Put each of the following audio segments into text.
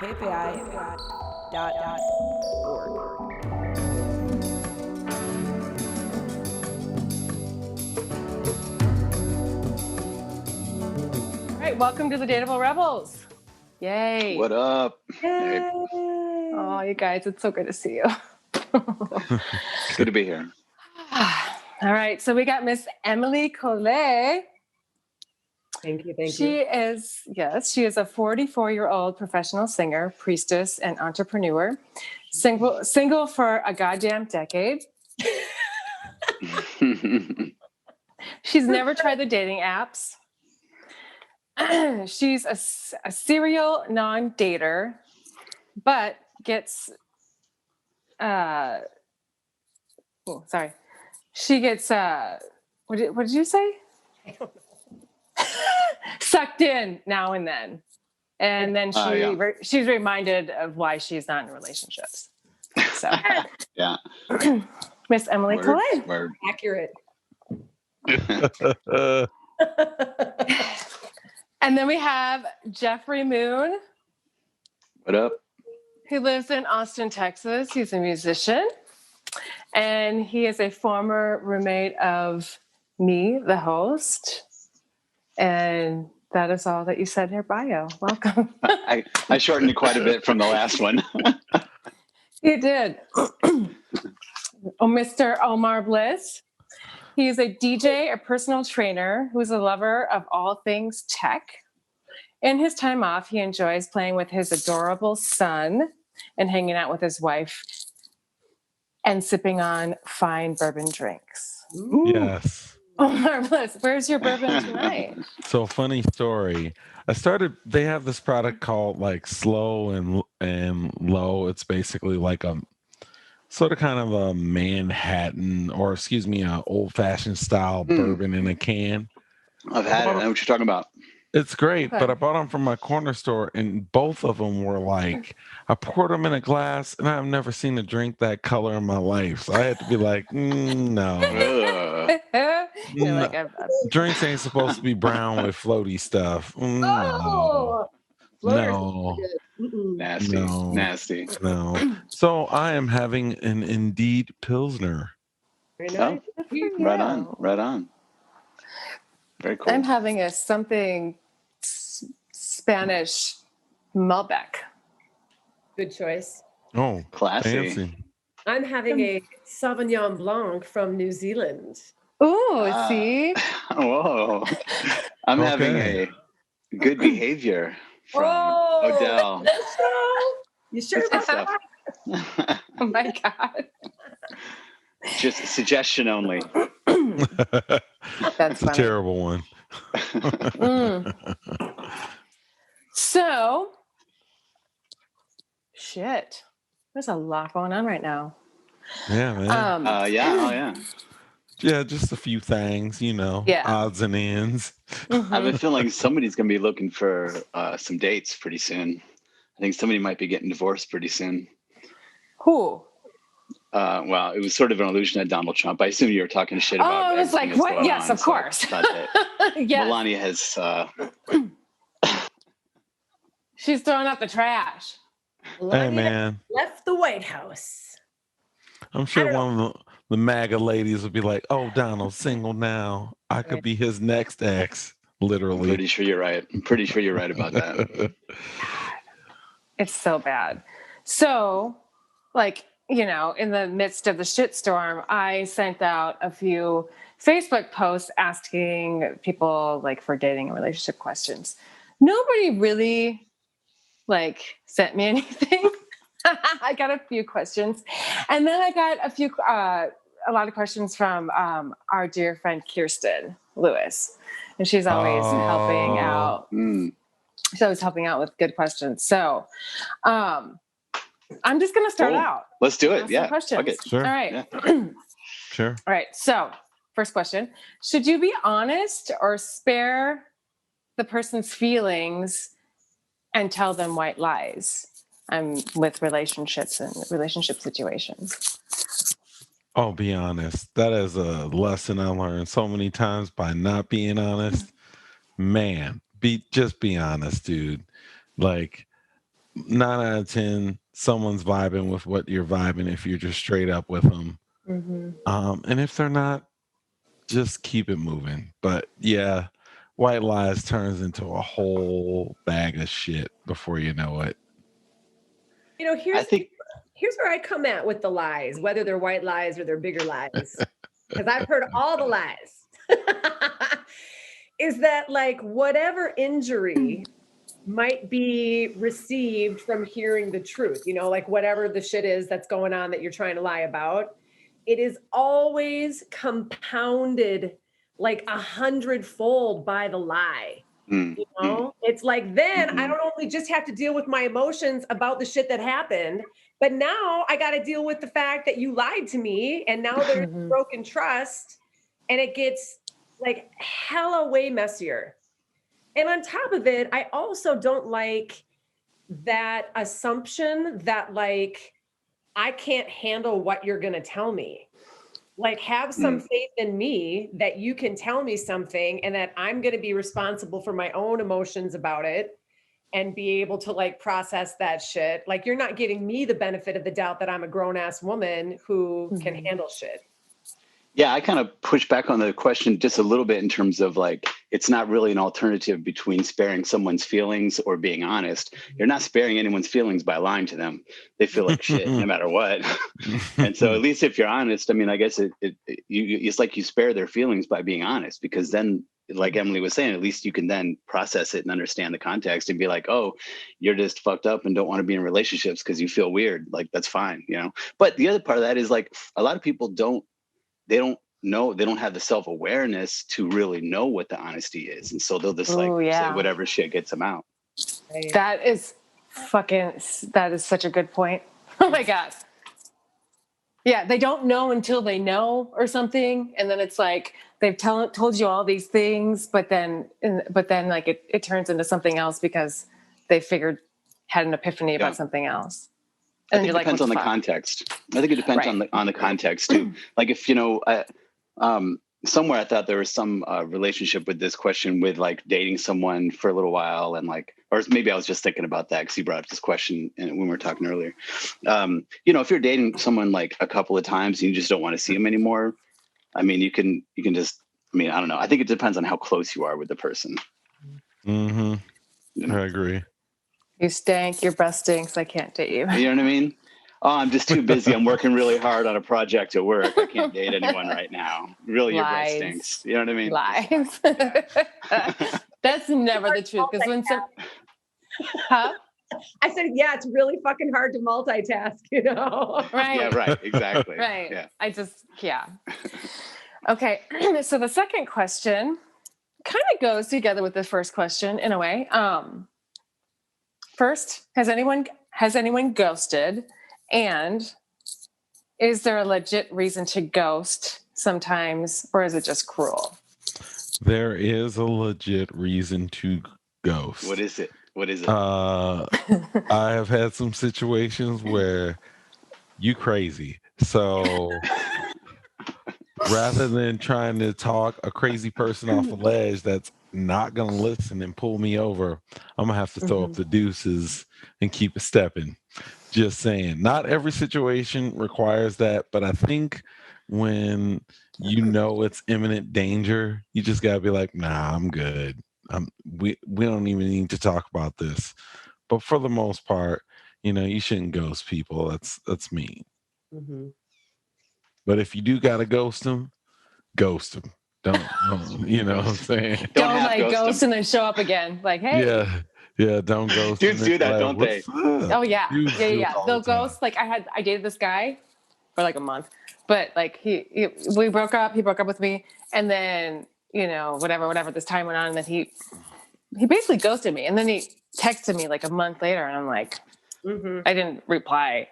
All right, welcome to the Datable Rebels. Yay. What up? Yay. Oh, you guys, it's so good to see you. It's good to be here. All right, so we got Miss Emily Colay. Thank you. She is a 44-year-old professional singer, priestess, and entrepreneur. Single for a goddamn decade. She's never tried the dating apps. She's a serial non-dater, but gets she gets what did you say? I don't know. Sucked in now and then, and then she's reminded of why she's not in relationships. So yeah, Miss Emily Colay. Word. Accurate. And then we have Jeffrey Moon. What up? Who lives in Austin, Texas. He's a musician, and he is a former roommate of me, the host. And that is all that you said in your bio. Welcome. I shortened it quite a bit from the last one. You did. Mr. Omaur Bliss. He is a DJ, a personal trainer, who's a lover of all things tech. In his time off, he enjoys playing with his adorable son and hanging out with his wife and sipping on fine bourbon drinks. Ooh. Yes. Omaur Bliss, where's your bourbon tonight? So funny story. They have this product called like Slow and Low. It's basically like a sort of kind of a Manhattan a old-fashioned style bourbon in a can. I've had it. I know what you're talking about. It's great, but I bought them from my corner store, and both of them were like, I poured them in a glass, and I've never seen a drink that color in my life. So I had to be like, no. You're like, Drinks ain't supposed to be brown with floaty stuff. Oh, no. Nasty. No. So I am having an Indeed Pilsner. Very nice. Right on. Very cool. I'm having a something Spanish Malbec. Good choice. Oh, classy. Fancy. I'm having a Sauvignon Blanc from New Zealand. Oh, see? Whoa. I'm having a good behavior from Odell. You sure about that? Oh my God. Just a suggestion only. That's a terrible one. So, shit. There's a lot going on right now. Yeah, man. Yeah. Yeah, just a few things, odds and ends. I have a feeling somebody's going to be looking for some dates pretty soon. I think somebody might be getting divorced pretty soon. Who? Well, it was sort of an allusion at Donald Trump. I assume you were talking shit about. Oh, I was like, what? Yes, of course. Yes. Melania has. She's throwing out the trash. Hey, man. Left the White House. I'm sure one of the MAGA ladies would be like, "Oh, Donald's single now. I could be his next ex." Literally. I'm pretty sure you're right about that. It's so bad. So, in the midst of the shitstorm, I sent out a few Facebook posts asking people for dating and relationship questions. Nobody really sent me anything. I got a few questions, and then I got a lot of questions from our dear friend Kirsten Lewis, and she's always helping out. She's always helping out with good questions. So, I'm just going to start out. Let's do it. Yeah. Questions. Okay. Sure. All right. Yeah. Sure. All right. So, first question: should you be honest or spare the person's feelings and tell them white lies? I'm with relationships and relationship situations. Oh, be honest. That is a lesson I learned so many times by not being honest. Man, just be honest, dude. 9 out of 10, someone's vibing with what you're vibing if you're just straight up with them. And if they're not, just keep it moving. But yeah, white lies turns into a whole bag of shit before you know it. You know, I think here's where I come at with the lies, whether they're white lies or they're bigger lies, because I've heard all the lies. Is that like whatever injury might be received from hearing the truth, you know, like whatever the shit is that's going on that you're trying to lie about, it is always compounded like 100-fold by the lie. You know, it's like then I don't only just have to deal with my emotions about the shit that happened, but now I got to deal with the fact that you lied to me, and now there's broken trust, and it gets like hella way messier. And on top of it, I also don't like that assumption that like I can't handle what you're going to tell me. Like have some faith in me that you can tell me something and that I'm going to be responsible for my own emotions about it and be able to like process that shit. Like you're not giving me the benefit of the doubt that I'm a grown ass woman who can handle shit. Yeah, I kind of push back on the question just a little bit in terms of like, it's not really an alternative between sparing someone's feelings or being honest. You're not sparing anyone's feelings by lying to them. They feel like shit no matter what. And so at least if you're honest, I mean, I guess it's like you spare their feelings by being honest, because then, like Emily was saying, at least you can then process it and understand the context and be like, oh, you're just fucked up and don't want to be in relationships because you feel weird. Like, that's fine, you know? But the other part of that is like, a lot of people don't know, they don't have the self-awareness to really know what the honesty is. And so they'll just say whatever shit gets them out. That is such a good point. Oh my God. Yeah, they don't know until they know or something. And then it's like, they've told you all these things, but then like it turns into something else because they had an epiphany about something else. And I think it depends on the context. I think it depends on the context too. Like if, you know, somewhere I thought there was some relationship with this question with like dating someone for a little while and like, or maybe I was just thinking about that because he brought up this question when we were talking earlier. You know, if you're dating someone like a couple of times and you just don't want to see them anymore, I mean, you can just, I mean, I don't know. I think it depends on how close you are with the person. Mm-hmm. You know? I agree. You stink, your breath stinks, I can't date you. You know what I mean? Oh, I'm just too busy. I'm working really hard on a project at work. I can't date anyone right now. Really, your breath stinks. You know what I mean? Lies. That's never the truth. Because when I said, yeah, it's really fucking hard to multitask, you know? Right. Yeah, right. Exactly. Right. Yeah. Okay. So the second question kind of goes together with the first question in a way. First, has anyone ghosted? And is there a legit reason to ghost sometimes, or is it just cruel? There is a legit reason to ghost. What is it? I have had some situations where you crazy. So rather than trying to talk a crazy person off a ledge that's not going to listen and pull me over, I'm going to have to throw up the deuces and keep it stepping. Just saying, not every situation requires that, but I think when you know it's imminent danger, you just gotta be like, nah, I'm good. We don't even need to talk about this. But for the most part, you know, you shouldn't ghost people. That's mean. Mm-hmm. But if you do gotta ghost them, ghost them. Don't you know what I'm saying? Don't like ghost and then show up again. Like, hey. Yeah, don't ghost. Dudes do that, don't they? Oh yeah. Yeah. They'll ghost. Like I dated this guy for like a month, but like we broke up. He broke up with me, and then you know whatever this time went on, and then he basically ghosted me, and then he texted me like a month later, and I'm like, I didn't reply.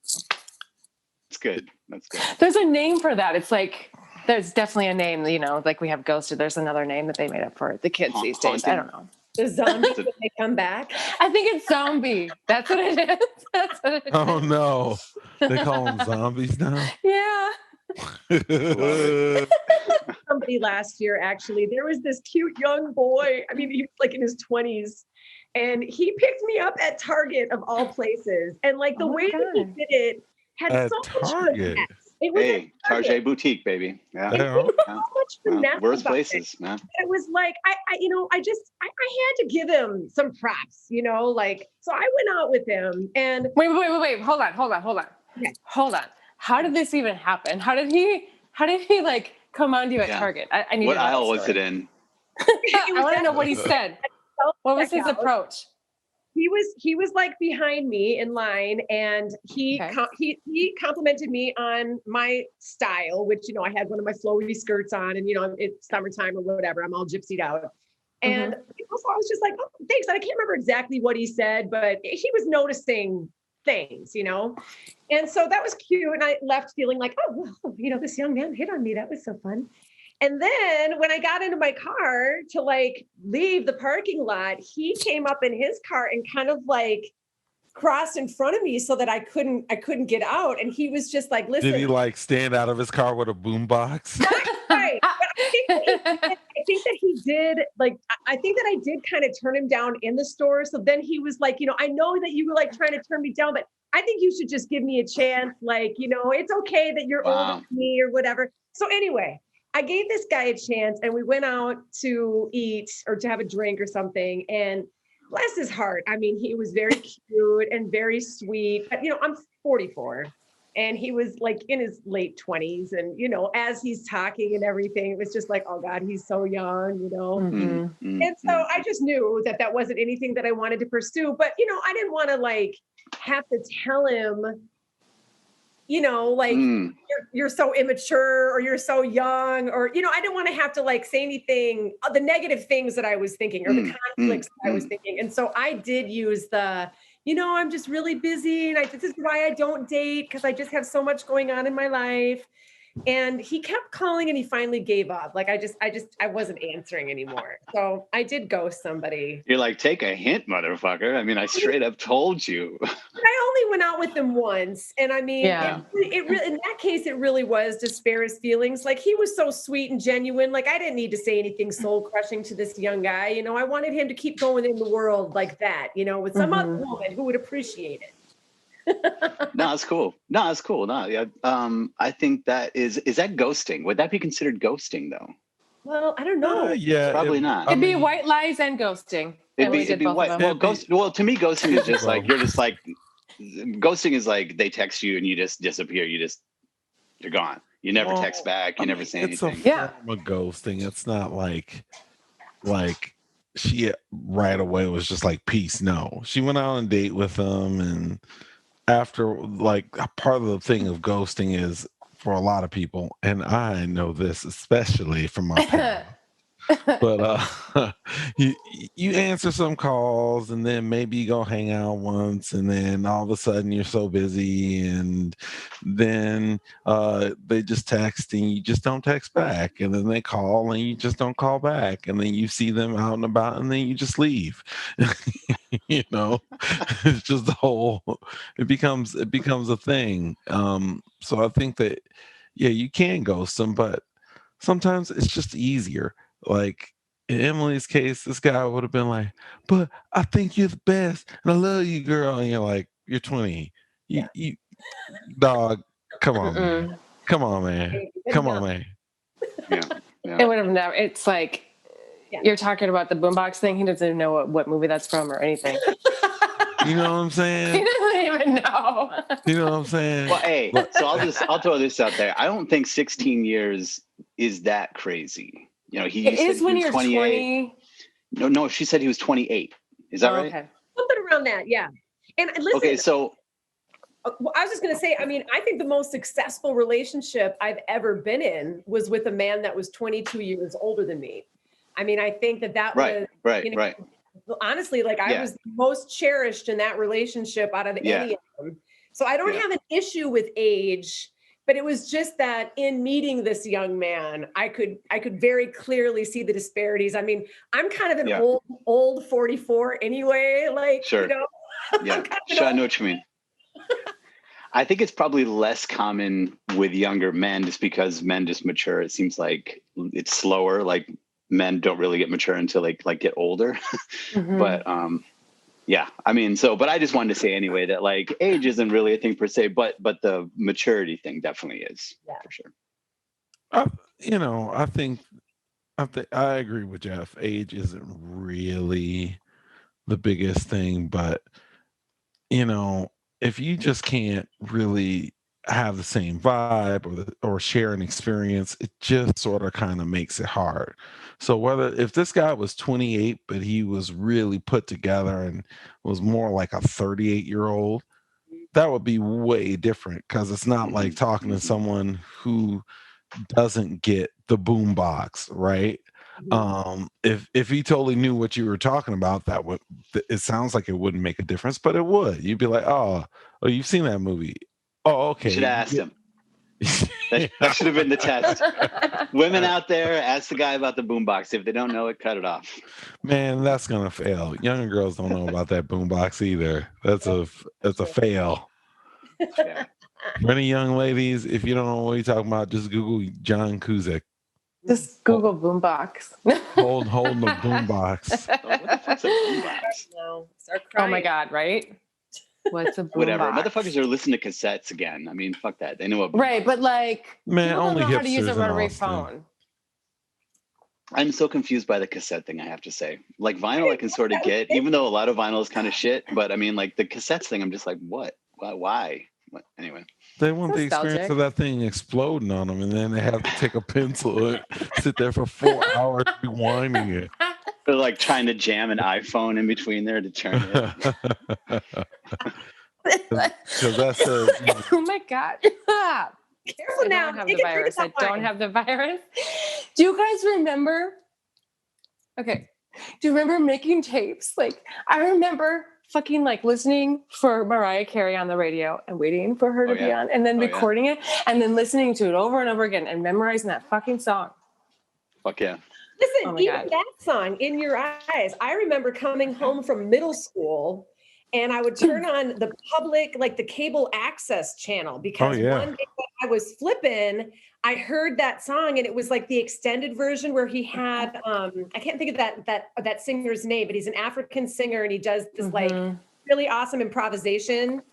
It's good. That's good. There's a name for that. It's like there's definitely a name. You know, like we have ghosted. There's another name that they made up for it. The kids these days. I don't know. The zombies when they come back? I think it's zombie. That's what it is. That's what it is. Oh no. They call them zombies now? Yeah. Somebody last year, actually, there was this cute young boy. I mean, he was like in his 20s. And he picked me up at Target of all places. And like the Oh my way that he God. did it had At so much Target. finesse. It was at Hey, Target Target. Boutique, baby. Yeah. It Yeah. was so much finesse Worst about it. places, man. It was like I had to give him some props, like so I went out with him and Wait. Hold on. Yeah. Hold on. How did this even happen? How did he like come on to you at Yeah. Target? I need What to know aisle this was story. it in? it I was want to know what he actually said. What was his self-checkout. approach? He was like behind me in line, and he Okay. he complimented me on my style, which I had one of my flowy skirts on, and it's summertime or whatever. I'm all gypsied out, and so I was just like, oh, thanks. And I can't remember exactly what he said, but he was noticing things, and so that was cute. And I left feeling like, oh, well, this young man hit on me. That was so fun. And then when I got into my car to like leave the parking lot, he came up in his car and kind of like crossed in front of me so that I couldn't get out. And he was just like, Did he listen, like stand out of his car with a boombox? right. But I think that he did like I think that I did kind of turn him down in the store. So then he was like, I know that you were like trying to turn me down, but I think you should just give me a chance. Like, it's okay that you're older than me or whatever. So anyway, I gave this guy a chance and we went out to eat or to have a drink or something. And bless his heart. I mean, he was very cute and very sweet. But, I'm 44 and he was like in his late 20s. And, as he's talking and everything, it was just like, oh God, he's so young, And so I just knew that that wasn't anything that I wanted to pursue. But, I didn't want to like have to tell him, like you're so immature or you're so young or, I didn't want to have to like say anything, the negative things that I was thinking or the conflicts that I was thinking. And so I did use I'm just really busy and this is why I don't date because I just have so much going on in my life. And he kept calling and he finally gave up. Like I wasn't answering anymore. So I did ghost somebody. You're like, take a hint, motherfucker. I mean, I straight up told you. I only went out with him once. And I mean, it really, in that case, it really was to spare his feelings. Like he was so sweet and genuine. Like I didn't need to say anything soul crushing to this young guy. I wanted him to keep going in the world like that, with some other woman who would appreciate it. No, it's cool. No, yeah. I think that is that ghosting? Would that be considered ghosting though? Well, I don't know. Yeah, Probably not. It'd be white lies and ghosting. It'd be white. Well, to me, ghosting is just like, you're just like, ghosting is like they text you and you just disappear. You're gone. You never text back. You never say anything. It's a form of ghosting. It's not like she right away was just like, peace. No, she went out on a date with him, and after, like, part of the thing of ghosting is for a lot of people, and I know this especially from my parents. But you answer some calls and then maybe you go hang out once and then all of a sudden you're so busy and then they just text and you just don't text back, and then they call and you just don't call back, and then you see them out and about and then you just leave. It's just the whole, it becomes a thing. So I think that you can ghost them, but sometimes it's just easier. Like in Emily's case, this guy would have been like, but I think you're the best and I love you, girl. And you're like, you're 20. You dog, come on, man. Come on, man. Come on, man. Yeah. It would have never, it's like, you're talking about the boombox thing. He doesn't even know what movie that's from or anything. You know what I'm saying? He doesn't even know. You know what I'm saying? Well, hey, so I'll throw this out there. I don't think 16 years is that crazy. It is when you're 20. No, she said he was 28. Is that right? Okay. Something around that, yeah. And listen, okay, so I was just going to say, I mean, I think the most successful relationship I've ever been in was with a man that was 22 years older than me. I mean, I think that was right. Honestly, like I was the most cherished in that relationship out of any of them. So I don't have an issue with age, but it was just that in meeting this young man, I could very clearly see the disparities. I mean, I'm kind of an old 44 anyway. Like, sure. Yeah, sure. I know what you mean. I think it's probably less common with younger men just because men just mature. It seems like it's slower. Like men don't really get mature until they like get older. But Yeah, I mean, but I just wanted to say anyway that like age isn't really a thing per se, but the maturity thing definitely is for sure. I think I agree with Jeff. Age isn't really the biggest thing, but if you just can't really have the same vibe or share an experience, it just sort of kind of makes it hard. So if this guy was 28 but he was really put together and was more like a 38-year-old, that would be way different, because it's not like talking to someone who doesn't get the boom box, right? If he totally knew what you were talking about, it sounds like it wouldn't make a difference, but it would. You'd be like, oh, you've seen that movie. Oh, okay. You should have asked him. That should have been the test. Women out there, ask the guy about the boombox. If they don't know it, cut it off. Man, that's gonna fail. Younger girls don't know about that boombox either. That's a fail. Yeah. For any young ladies, if you don't know what you're talking about, just Google John Cusack. Just Google boombox. Hold the boombox. What the fuck's a boombox? No, start Oh crying. my God, right? What's a boombox? Whatever. Motherfuckers are listening to cassettes again. I mean, fuck that. They know what. Right, but like, Man, people only don't know how to use a hipsters in rotary Austin. phone. I'm so confused by the cassette thing, I have to say. Like vinyl I can sort of get, even though a lot of vinyl is kind of shit. But I mean, like the cassettes thing, I'm just like, what? Why? What? Anyway. They want the experience Nostalgic. of that thing exploding on them, and then they have to take a pencil and sit there for 4 hours rewinding it. They're like trying to jam an iPhone in between there to turn it. Because that's Oh my God. Careful I now. don't have Take the a drink virus. of I that don't wine. have the virus. Do you guys remember? Okay. Do you remember making tapes? Like, I remember fucking like listening for Mariah Carey on the radio and waiting for her to be on, and then recording it and then listening to it over and over again and memorizing that fucking song. Fuck yeah. Listen, Oh my even God. that song, In Your Eyes, I remember coming home from middle school and I would turn on the public, like the cable access channel, because one day when I was flipping, I heard that song and it was like the extended version where he had, I can't think of that singer's name, but he's an African singer and he does this like really awesome improvisation.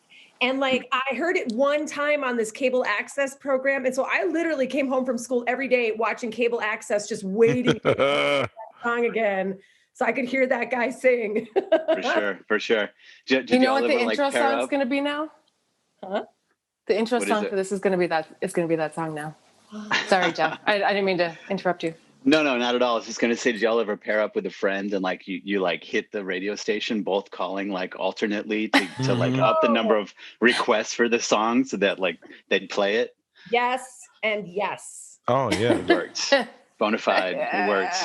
And like, I heard it one time on this cable access program. And so I literally came home from school every day watching cable access, just waiting for that song again so I could hear that guy sing. For sure. Did you know what the ever, intro like, pair song's up? going to be now? Huh? The intro What is song it? for this is going to be that. It's going to be that song now. Sorry, Jeff. I didn't mean to interrupt you. No, not at all. I was just going to say, did y'all ever pair up with a friend and like you like hit the radio station, both calling like alternately to like up the number of requests for the song so that like they'd play it? Yes and yes. Oh yeah, It works. Bonafide. It works.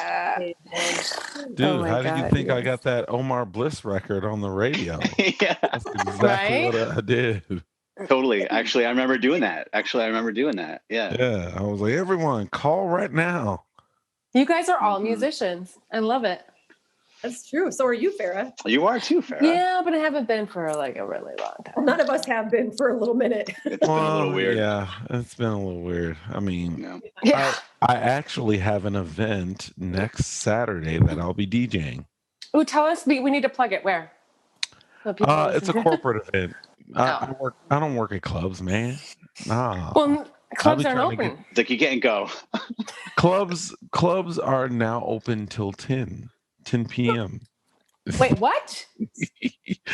dude. Oh my how did you God, think I yes. got that Omaur Bliss record on the radio? Yeah, That's exactly what I did. totally. Actually, I remember doing that. Yeah. Yeah, I was like, everyone, call right now. You guys are all musicians. I love it. That's true. So are you, Farrah. You are too, Farrah. Yeah, but I haven't been for like a really long time. None of us have been for a little minute. It's been a little weird. Yeah, it's been a little weird. I mean, No. Yeah. I actually have an event next Saturday that I'll be DJing. Ooh, tell us. We need to plug it. Where? So people It's a listen. corporate event. I Oh. work. I don't work at clubs, man. Nah. Well, clubs be aren't trying to open. It's like you can't go. Clubs are now open till 10 p.m. Wait, what?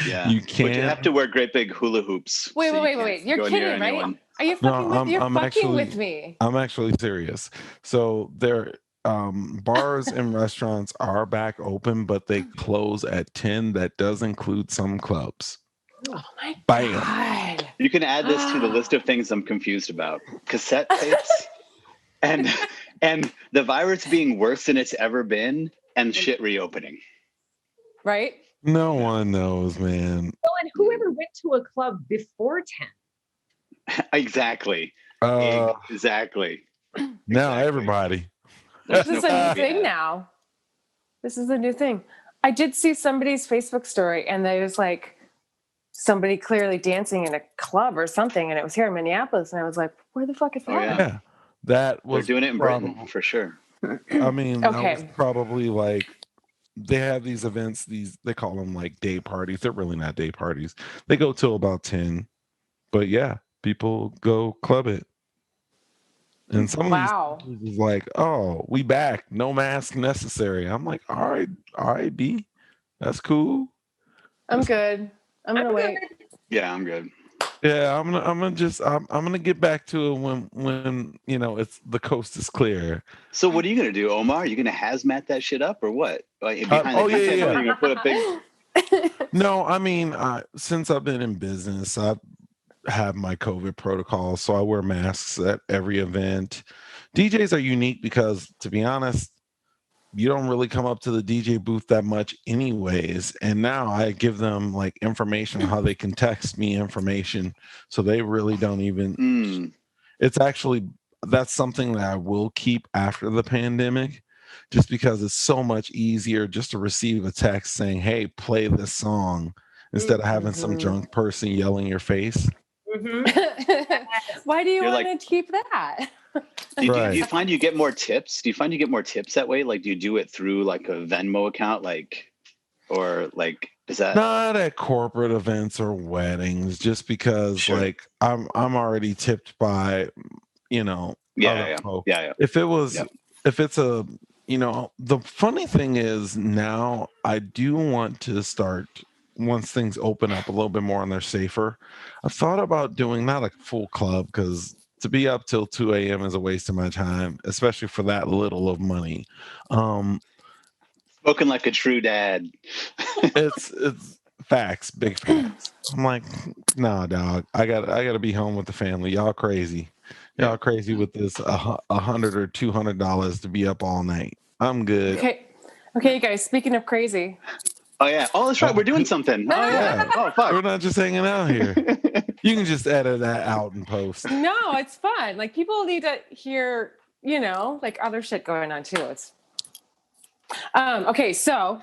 Yeah. You But you can't. have to wear great big hula hoops. Wait, so you wait. can't You're go near kidding, right? anyone. Are you fucking with? You're I'm fucking actually- with me. I'm actually serious. So there, bars and restaurants are back open, but they close at 10. That does include some clubs. Oh my Bam. God. You can add this to the list of things I'm confused about. Cassette tapes and the virus being worse than it's ever been and shit reopening. Right? No one knows, man. Well, and whoever went to a club before 10? Exactly. Exactly. Now everybody. This is a new Yeah. thing now. This is a new thing. I did see somebody's Facebook story and there was like somebody clearly dancing in a club or something. And it was here in Minneapolis. And I was like, where the fuck is that? Oh, yeah. Yeah, that They're was doing it in Britain for sure. I mean, that was Okay. probably like they have these events, they call them like day parties. They're really not day parties. They go till about 10. But yeah, people go club it. And some of these Wow. is like, oh, we back, no mask necessary. I'm like, all right, B, that's cool. I'm good. I'm gonna wait. Yeah, I'm good. Yeah, I'm gonna get back to it when it's the coast is clear. So what are you gonna do, Omar? Are you gonna hazmat that shit up or what? Like behind the Oh yeah, content, yeah. or are you gonna put a big? No, I mean, since I've been in business, I have my COVID protocol, so I wear masks at every event. DJs are unique because, to be honest, you don't really come up to the DJ booth that much anyways. And now I give them like information on how they can text me information. So they really don't even, it's actually, that's something that I will keep after the pandemic, just because it's so much easier just to receive a text saying, hey, play this song, instead of having some drunk person yelling your face. Why do you You're want like- to keep that? Do you find you get more tips? Do you find you get more tips that way? Like, do you do it through like a Venmo account, or is that not at corporate events or weddings? Just because, Sure. like, I'm already tipped by, other folk. Yeah. If it was, if it's a, the funny thing is now I do want to start, once things open up a little bit more and they're safer. I've thought about doing not a full club, because to be up till 2 a.m. is a waste of my time, especially for that little of money. Spoken like a true dad. It's facts, big facts. I'm like, nah, dog. I gotta be home with the family. Y'all crazy. Y'all crazy with this $100 or $200 to be up all night. I'm good. Okay, you guys. Speaking of crazy. Oh yeah. Oh, that's right. We're doing something. Oh yeah. Oh fuck. We're not just hanging out here. You can just edit that out and post. No, it's fun. Like, people need to hear, like other shit going on too. It's okay. So,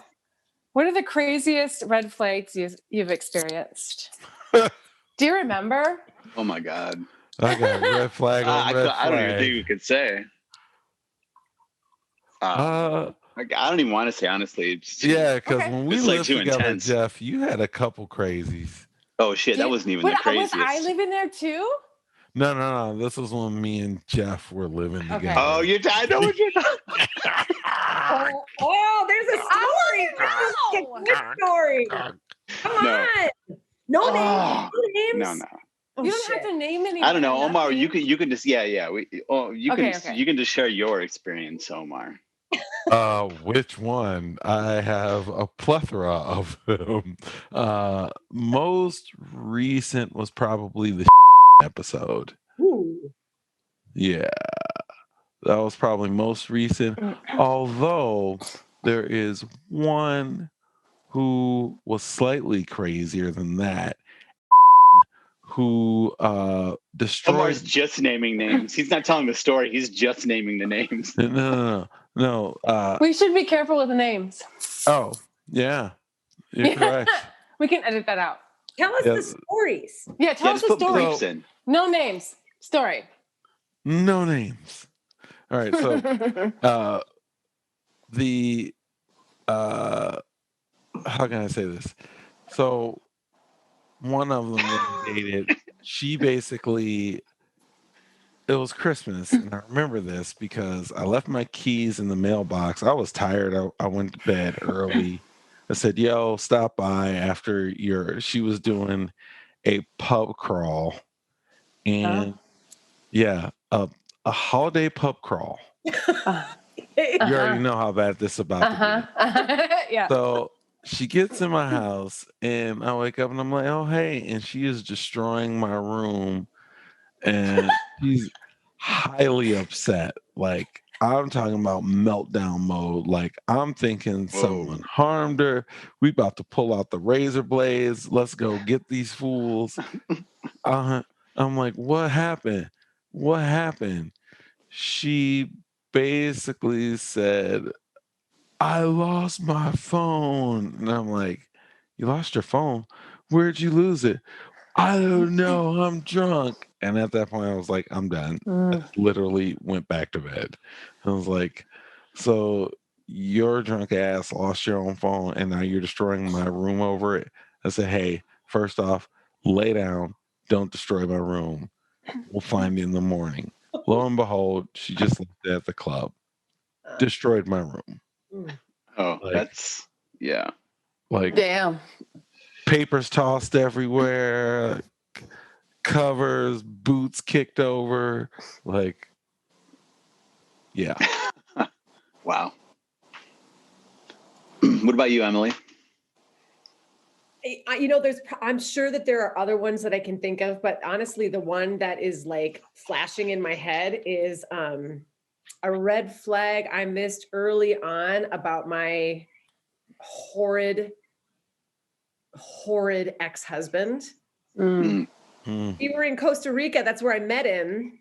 what are the craziest red flags you've experienced? Do you remember? Oh my god. I got red flag on red flag. I don't even think we could say. I don't even want to say, honestly. Because when we lived too together, intense. Jeff, you had a couple crazies. Oh shit, that wasn't even the craziest. Was I living there too? No. This was when me and Jeff were living together. Oh, I know what you're talking. There's a story. There's a good story. Come on. No names. No. You don't have to name any. I don't know, Omar. You can just you can just share your experience, Omar. Which one? I have a plethora of them. Most recent was probably the episode. Ooh. Yeah, that was probably most recent. Although there is one who was slightly crazier than that, who destroyed. Omar's just naming names. He's not telling the story. He's just naming the names. No. We should be careful with the names. Oh, yeah. You're correct. We can edit that out. Tell us the stories. Yeah, tell us the story. In. No names. Story. No names. All right. So how can I say this? So one of them that we dated, she basically, it was Christmas, and I remember this because I left my keys in the mailbox. I was tired. I went to bed early. I said, yo, stop by after she was doing a pub crawl. And a holiday pub crawl. You already know how bad this is about to be. Yeah. So she gets in my house, and I wake up and I'm like, oh, hey. And she is destroying my room. And she's highly upset. Like, I'm talking about meltdown mode. Like, I'm thinking someone harmed her. We about to pull out the razor blades. Let's go get these fools. I'm like, what happened? What happened? She basically said, I lost my phone. And I'm like, you lost your phone? Where'd you lose it? I don't know. I'm drunk. And at that point, I was like, I'm done. I literally went back to bed. I was like, so your drunk ass lost your own phone and now you're destroying my room over it. I said, hey, first off, lay down. Don't destroy my room. We'll find you in the morning. Lo and behold, she just left it at the club. Destroyed my room. Oh, Like, that's, yeah. Like, Damn. papers tossed everywhere, covers, boots kicked over. Like, yeah. Wow. What about you, Emily? I'm sure that there are other ones that I can think of, but honestly, the one that is like flashing in my head is a red flag I missed early on about my horrid ex-husband. Mm. We were in Costa Rica. That's where I met him.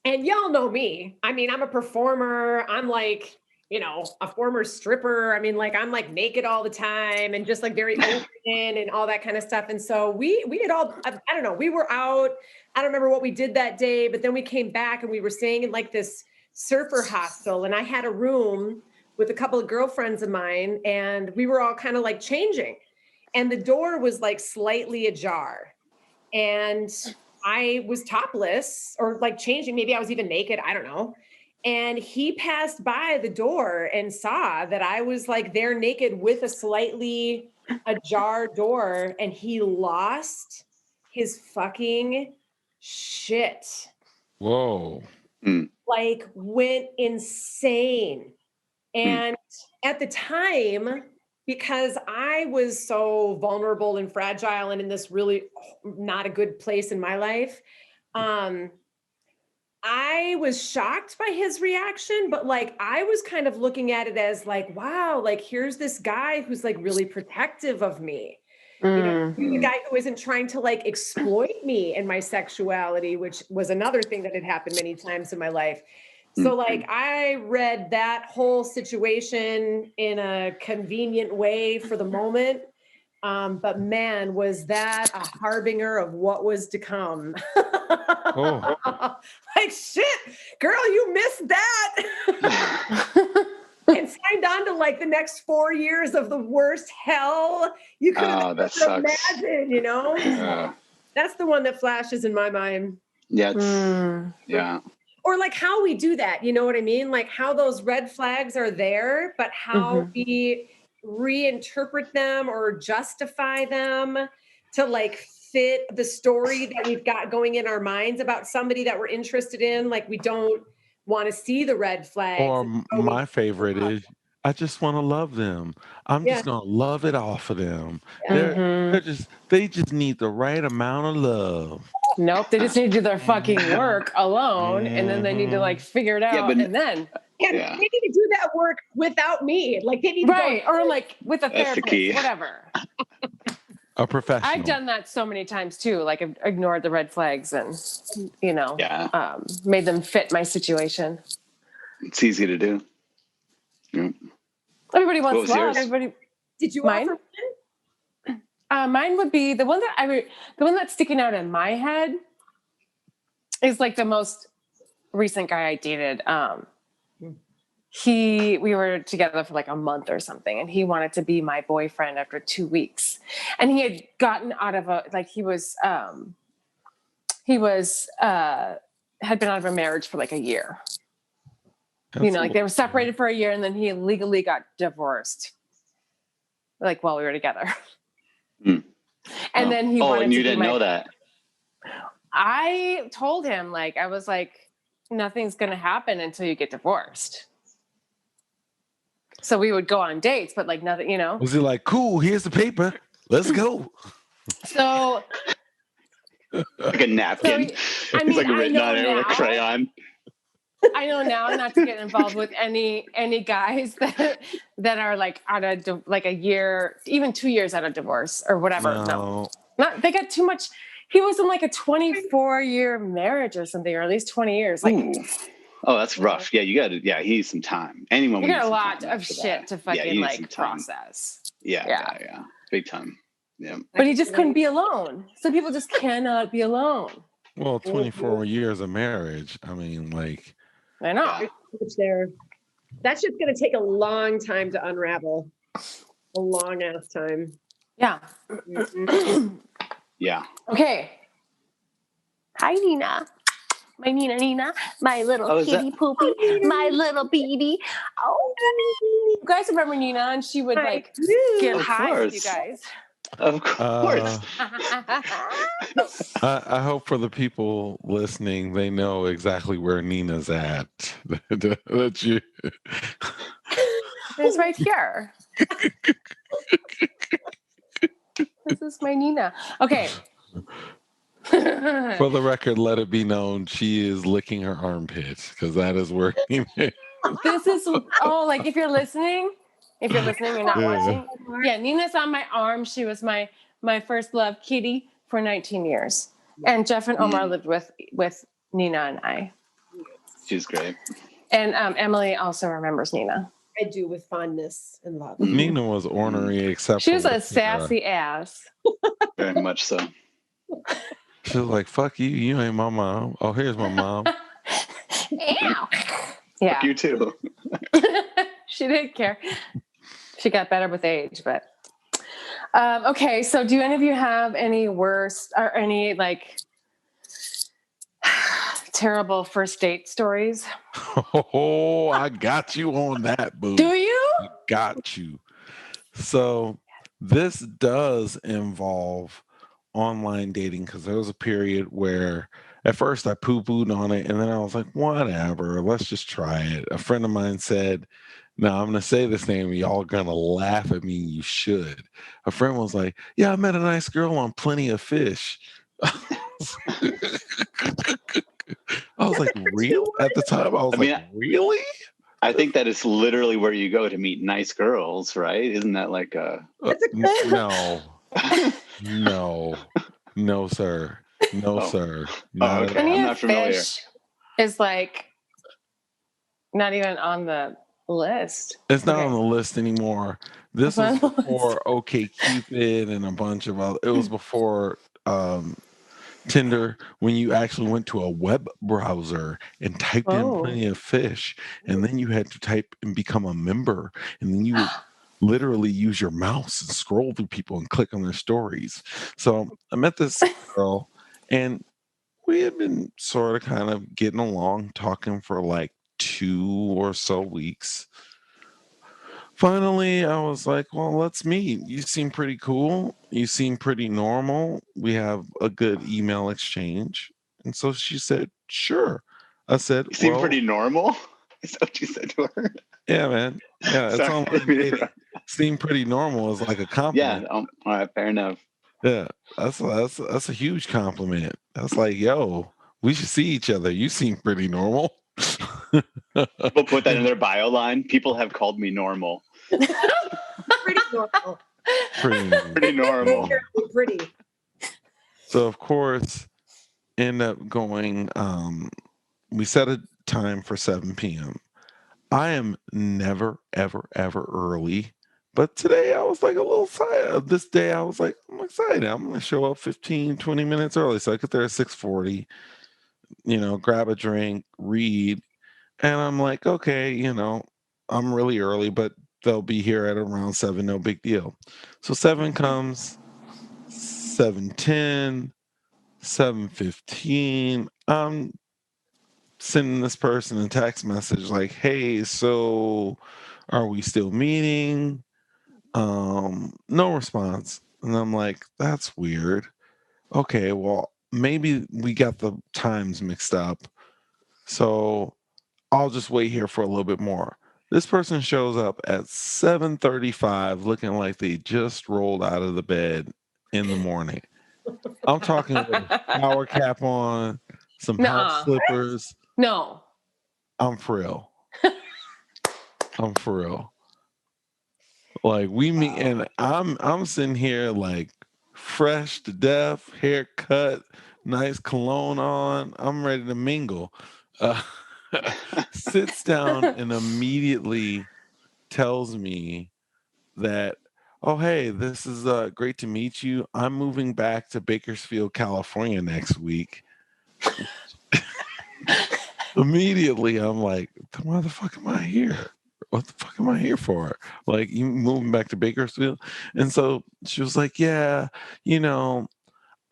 And y'all know me. I mean, I'm a performer. I'm like, a former stripper. I mean, like, I'm like naked all the time and just like very open and all that kind of stuff. And so we had all, I don't know, we were out. I don't remember what we did that day, but then we came back and we were staying in like this surfer hostel. And I had a room with a couple of girlfriends of mine and we were all kind of like changing. And the door was like slightly ajar. And I was topless or like changing. Maybe I was even naked. I don't know. And he passed by the door and saw that I was like there naked with a slightly ajar door. And he lost his fucking shit. Whoa. Like went insane. And at the time, because I was so vulnerable and fragile and in this really not a good place in my life, I was shocked by his reaction, but like I was kind of looking at it as like, wow, like here's this guy who's like really protective of me. He's a guy who isn't trying to like exploit me and my sexuality, which was another thing that had happened many times in my life. So like I read that whole situation in a convenient way for the moment. But man, was that a harbinger of what was to come. Like shit, girl, you missed that. And signed on to like the next 4 years of the worst hell you could have imagined, That's the one that flashes in my mind. Yeah. Yeah. Or like how we do that, you know what I mean? Like how those red flags are there, but how we reinterpret them or justify them to like fit the story that we've got going in our minds about somebody that we're interested in. Like we don't want to see the red flags. Or my favorite is, I just want to love them. I'm just going to love it off of them. They just need the right amount of love. Nope, they just need to do their fucking work alone, and then they need to like figure it out, and then they need to do that work without me. Like they need to go, or like with a therapist, whatever. A professional. I've done that so many times too. Like I've ignored the red flags and made them fit my situation. It's easy to do. Yeah. Everybody wants love. Everybody. Did you offer one? Mine would be the one that's sticking out in my head is like the most recent guy I dated. We were together for like a month or something, and he wanted to be my boyfriend after 2 weeks. And he had gotten out of had been out of a marriage for like a year. Like they were separated for a year, and then he legally got divorced. Like while we were together. And then he wanted and you to didn't know that. I told him, like, I was like, nothing's going to happen until you get divorced. So we would go on dates, but like nothing, Was he like, cool, here's the paper, let's go? So like a napkin. It's like written on it with a crayon. I know now not to get involved with any guys that are like out of like a year, even 2 years out of divorce or whatever. No. Not they got too much. He was in like a 24-year marriage or something, or at least 20 years. Like, oh, that's rough. Yeah, you got to. Yeah, he needs some time. Anyone. You got a lot of shit to fucking like process. Yeah, big time. Yeah, but he just couldn't be alone. Some people just cannot be alone. Well, 24 years of marriage. I mean, like. I know. It's there. That shit's gonna take a long time to unravel. A long ass time. Yeah. Yeah. Okay. Hi, Nina. My Nina, my little Oh, is kitty that- poopy, my little baby. Oh, you guys remember Nina? And she would like get Of high with you course. guys. Of course. I hope for the people listening, they know exactly where Nina's at. That you. It's right here. This is my Nina. Okay. For the record, let it be known she is licking her armpits because that is where Nina is. This is like if you're listening, you're not watching. Yeah, Nina's on my arm. She was my first love kitty for 19 years. And Jeff and Omaur lived with Nina and I. She's great. And Emily also remembers Nina. I do with fondness and love. Nina was ornery, except She was for a sassy ass. Very much so. She was like, "Fuck you, you ain't my mom." Oh, here's my mom. Ow. Fuck Yeah. you too. She didn't care. She got better with age, but okay. So, do any of you have any worst or any like terrible first date stories? Oh, I got you on that, boo. Do you? I got you. So this does involve online dating because there was a period where at first I poo-pooed on it and then I was like, whatever, let's just try it. A friend of mine said, now I'm going to say this name, y'all are going to laugh at me. You should. A friend was like, yeah, I met a nice girl on Plenty of Fish. I was like, real? At the time, I was really? I think that is literally where you go to meet nice girls, right? Isn't that like a... No, sir. No, sir. Oh, okay. I'm not familiar. Fish is like not even on the list. It's not on the list anymore. This was before OkCupid and a bunch of other. It was before Tinder, when you actually went to a web browser and typed in Plenty of Fish, and then you had to type and become a member, and then you would literally use your mouse and scroll through people and click on their stories. So I met this girl, and we had been sort of kind of getting along, talking for like 2 or so weeks. Finally, I was like, well, let's meet. You seem pretty cool. You seem pretty normal. We have a good email exchange. And so she said, sure. I said, you seem pretty normal? Is that what you said to her? Yeah, man. Yeah, it's online dating. Seem pretty normal is like a compliment. Yeah, all right, fair enough. Yeah, that's a huge compliment. That's like, yo, we should see each other. You seem pretty normal. People put that in their bio line. People have called me normal. Pretty normal. Pretty normal. Pretty. So of course, end up going. We set a time for 7 p.m. I am never, ever, ever early. But today I was like a little excited. This day I was like, I'm excited. I'm going to show up 15, 20 minutes early. So I get there at 6:40, grab a drink, read. And I'm like, okay, I'm really early, but they'll be here at around 7, no big deal. So 7 comes, 7:10, 7:15. I'm sending this person a text message like, hey, so are we still meeting? No response. And I'm like, that's weird. Okay, well, maybe we got the times mixed up. So I'll just wait here for a little bit more. This person shows up at 7:35 looking like they just rolled out of the bed in the morning. I'm talking with a shower cap on, some house slippers. No. I'm for real. I'm for real. Like we meet, and I'm sitting here like fresh to death, haircut, nice cologne on. I'm ready to mingle. Sits down and immediately tells me that, oh, hey, this is great to meet you. I'm moving back to Bakersfield, California next week. Immediately, I'm like, why the fuck am I here? What the fuck am I here for? Like, you moving back to Bakersfield? And so she was like, yeah, you know,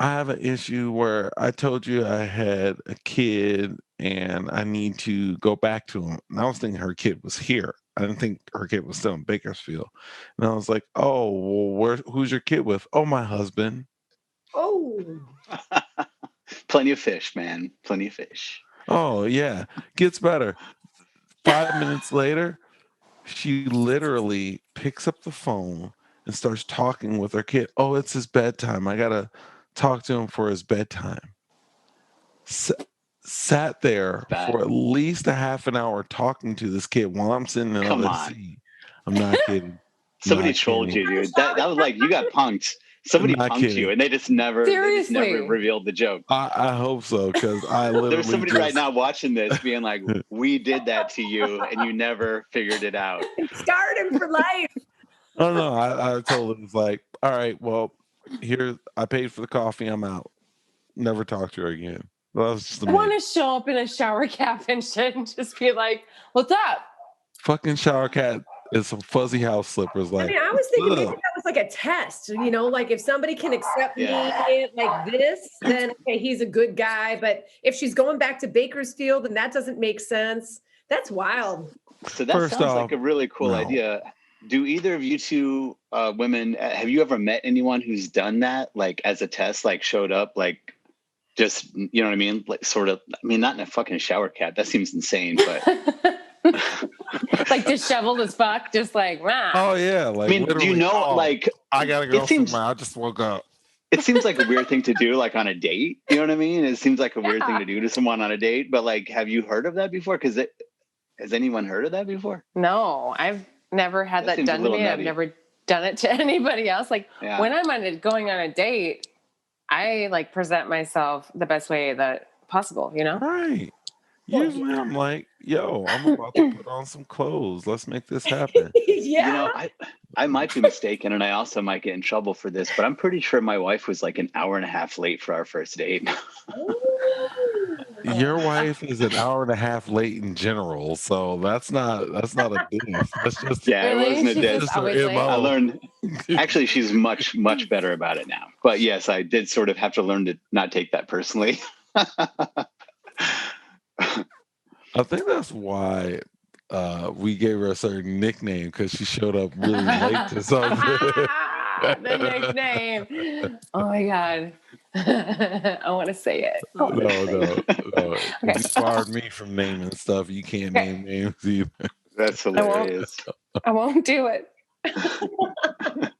I have an issue where I told you I had a kid and I need to go back to him. And I was thinking her kid was here. I didn't think her kid was still in Bakersfield. And I was like, oh, well, who's your kid with? Oh, my husband. Oh, Plenty of fish, man. Plenty of fish. Oh, yeah. Gets better. 5 minutes later, she literally picks up the phone and starts talking with her kid. Oh, it's his bedtime. I got to talk to him for his bedtime. Sat there Bad. for at least a half an hour talking to this kid while I'm sitting in Come the on. seat. I'm not kidding. Somebody Not trolled kidding. you, dude. That was like, you got punked. Somebody Not punked kidding. you, and they just never Seriously. revealed the joke. I hope so, because I literally There's somebody just, right now watching this being like, we did that to you, and you never figured it out. scarred him for life. Oh no, I told him, it's like, all right, well, here, I paid for the coffee. I'm out. Never talk to her again. That was just I want amazing. to show up in a shower cap and shit and just be like, what's up? Fucking shower cat and some fuzzy house slippers. I Like, mean, I was thinking maybe ugh. that was like a test, you know, like if somebody can accept Yeah. me like this, then okay, he's a good guy. But if she's going back to Bakersfield and that doesn't make sense, that's wild. So that First sounds off, like a really cool no. idea. Do either of you two women, have you ever met anyone who's done that, like as a test, like showed up, like just, you know what I mean? Like sort of, I mean, not in a fucking shower cap. That seems insane, but Like disheveled as fuck, just like, rah. Oh yeah, like I mean, do you literally, know, oh, like, I gotta go it seems- somewhere. I just woke up. it seems like a weird thing to do, like on a date. You know what I mean? It seems like a weird thing to do to someone on a date, but like, have you heard of that before? Because has anyone heard of that before? No, I've never had That that seems a done to little me. I've nutty. never done it to anybody else. Like Yeah. when I'm going on a date, I like present myself the best way that possible, you know? Right. Usually I'm like, yo, I'm about to put on some clothes. Let's make this happen. Yeah. You know, I might be mistaken, and I also might get in trouble for this, but I'm pretty sure my wife was like an hour and a half late for our first date. Your wife is an hour and a half late in general, so that's not a diss. That's just Yeah, Really? it wasn't a She's diss. just her always late? MO. I learned. Actually, she's much better about it now. But yes, I did sort of have to learn to not take that personally. I think that's why we gave her a certain nickname, because she showed up really late to something. The nickname. Oh my God. I want to say it. No. Okay. You barred me from naming stuff. You can't name names either. That's hilarious. I won't do it.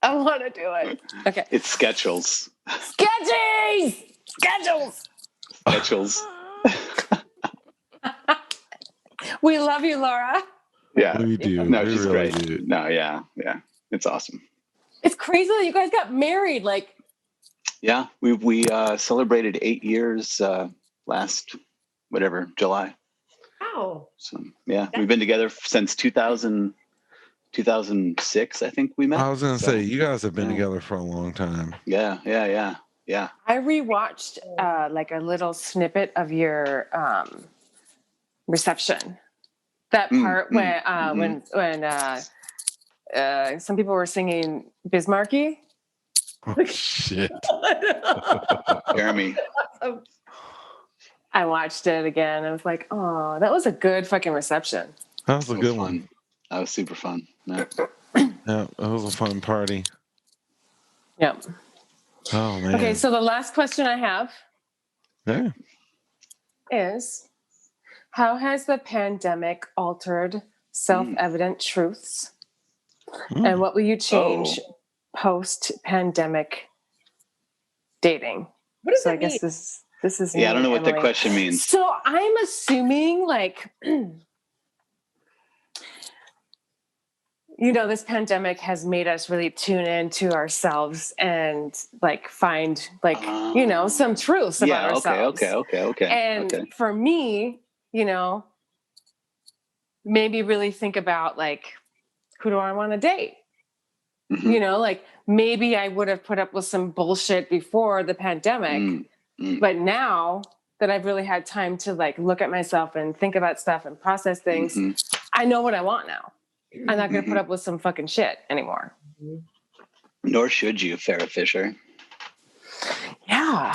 I want to do it. Okay. It's Sketchels. Schedules. Sketchels. We love you, Laura. Yeah. We do. No, we she's really great. do. No, yeah. It's awesome. It's crazy that you guys got married. Like, Yeah, we celebrated 8 years last July. Wow. So yeah, we've been together since 2006. I think we met. I was gonna So, say, you guys have been yeah. together for a long time. Yeah. I rewatched like a little snippet of your reception. That part when some people were singing Bismarcky. Oh, shit. Jeremy. I watched it again. I was like, oh, that was a good fucking reception. That was a That good was one. fun. That was super fun. Yeah. Yeah, it was a fun party. Yep. Oh man. Okay, so the last question I have Yeah. is, how has the pandemic altered self-evident truths? And what will you change post-pandemic dating? What does So that I guess mean? this is Yeah, I don't know what the Emily. question means. So I'm assuming like this pandemic has made us really tune into ourselves and like find like some truths about ourselves. Okay. And for me, maybe really think about like, who do I want to date? Mhm. Like maybe I would have put up with some bullshit before the pandemic, but now that I've really had time to like look at myself and think about stuff and process things, I know what I want now. I'm not going to put up with some fucking shit anymore. Nor should you, Farrah Fisher. Yeah.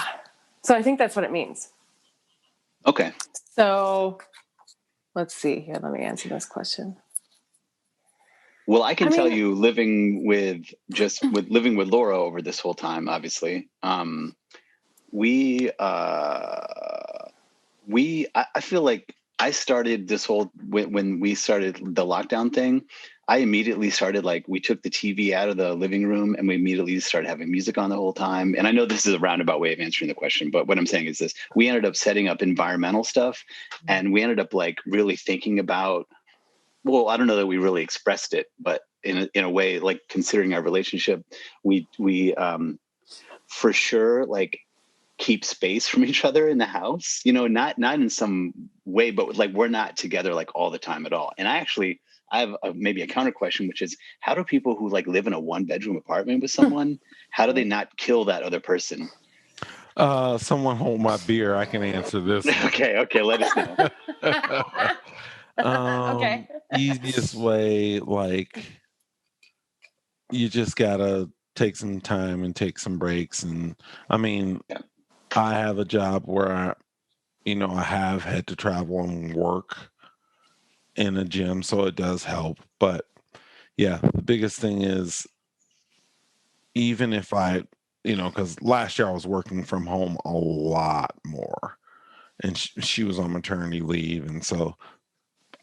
So I think that's what it means. Okay. So let's see here. Let me answer this question. Well, I can tell you, living with Laura over this whole time, obviously, I feel like I started this whole when we started the lockdown thing. I immediately started we took the TV out of the living room and we immediately started having music on the whole time. And I know this is a roundabout way of answering the question, but what I'm saying is this: we ended up setting up environmental stuff, and we ended up really thinking about. Well, I don't know that we really expressed it, but in a way, considering our relationship, we for sure keep space from each other in the house. Not in some way, but we're not together all the time at all. And I have maybe a counter question, which is, how do people who live in a 1-bedroom apartment with someone, how do they not kill that other person? Someone hold my beer. I can answer this. Okay, let us know. Okay. Easiest way, you just gotta take some time and take some breaks. And I have a job where I have had to travel and work in a gym, so it does help. But yeah, the biggest thing is, even if I, because last year I was working from home a lot more, and she was on maternity leave, and so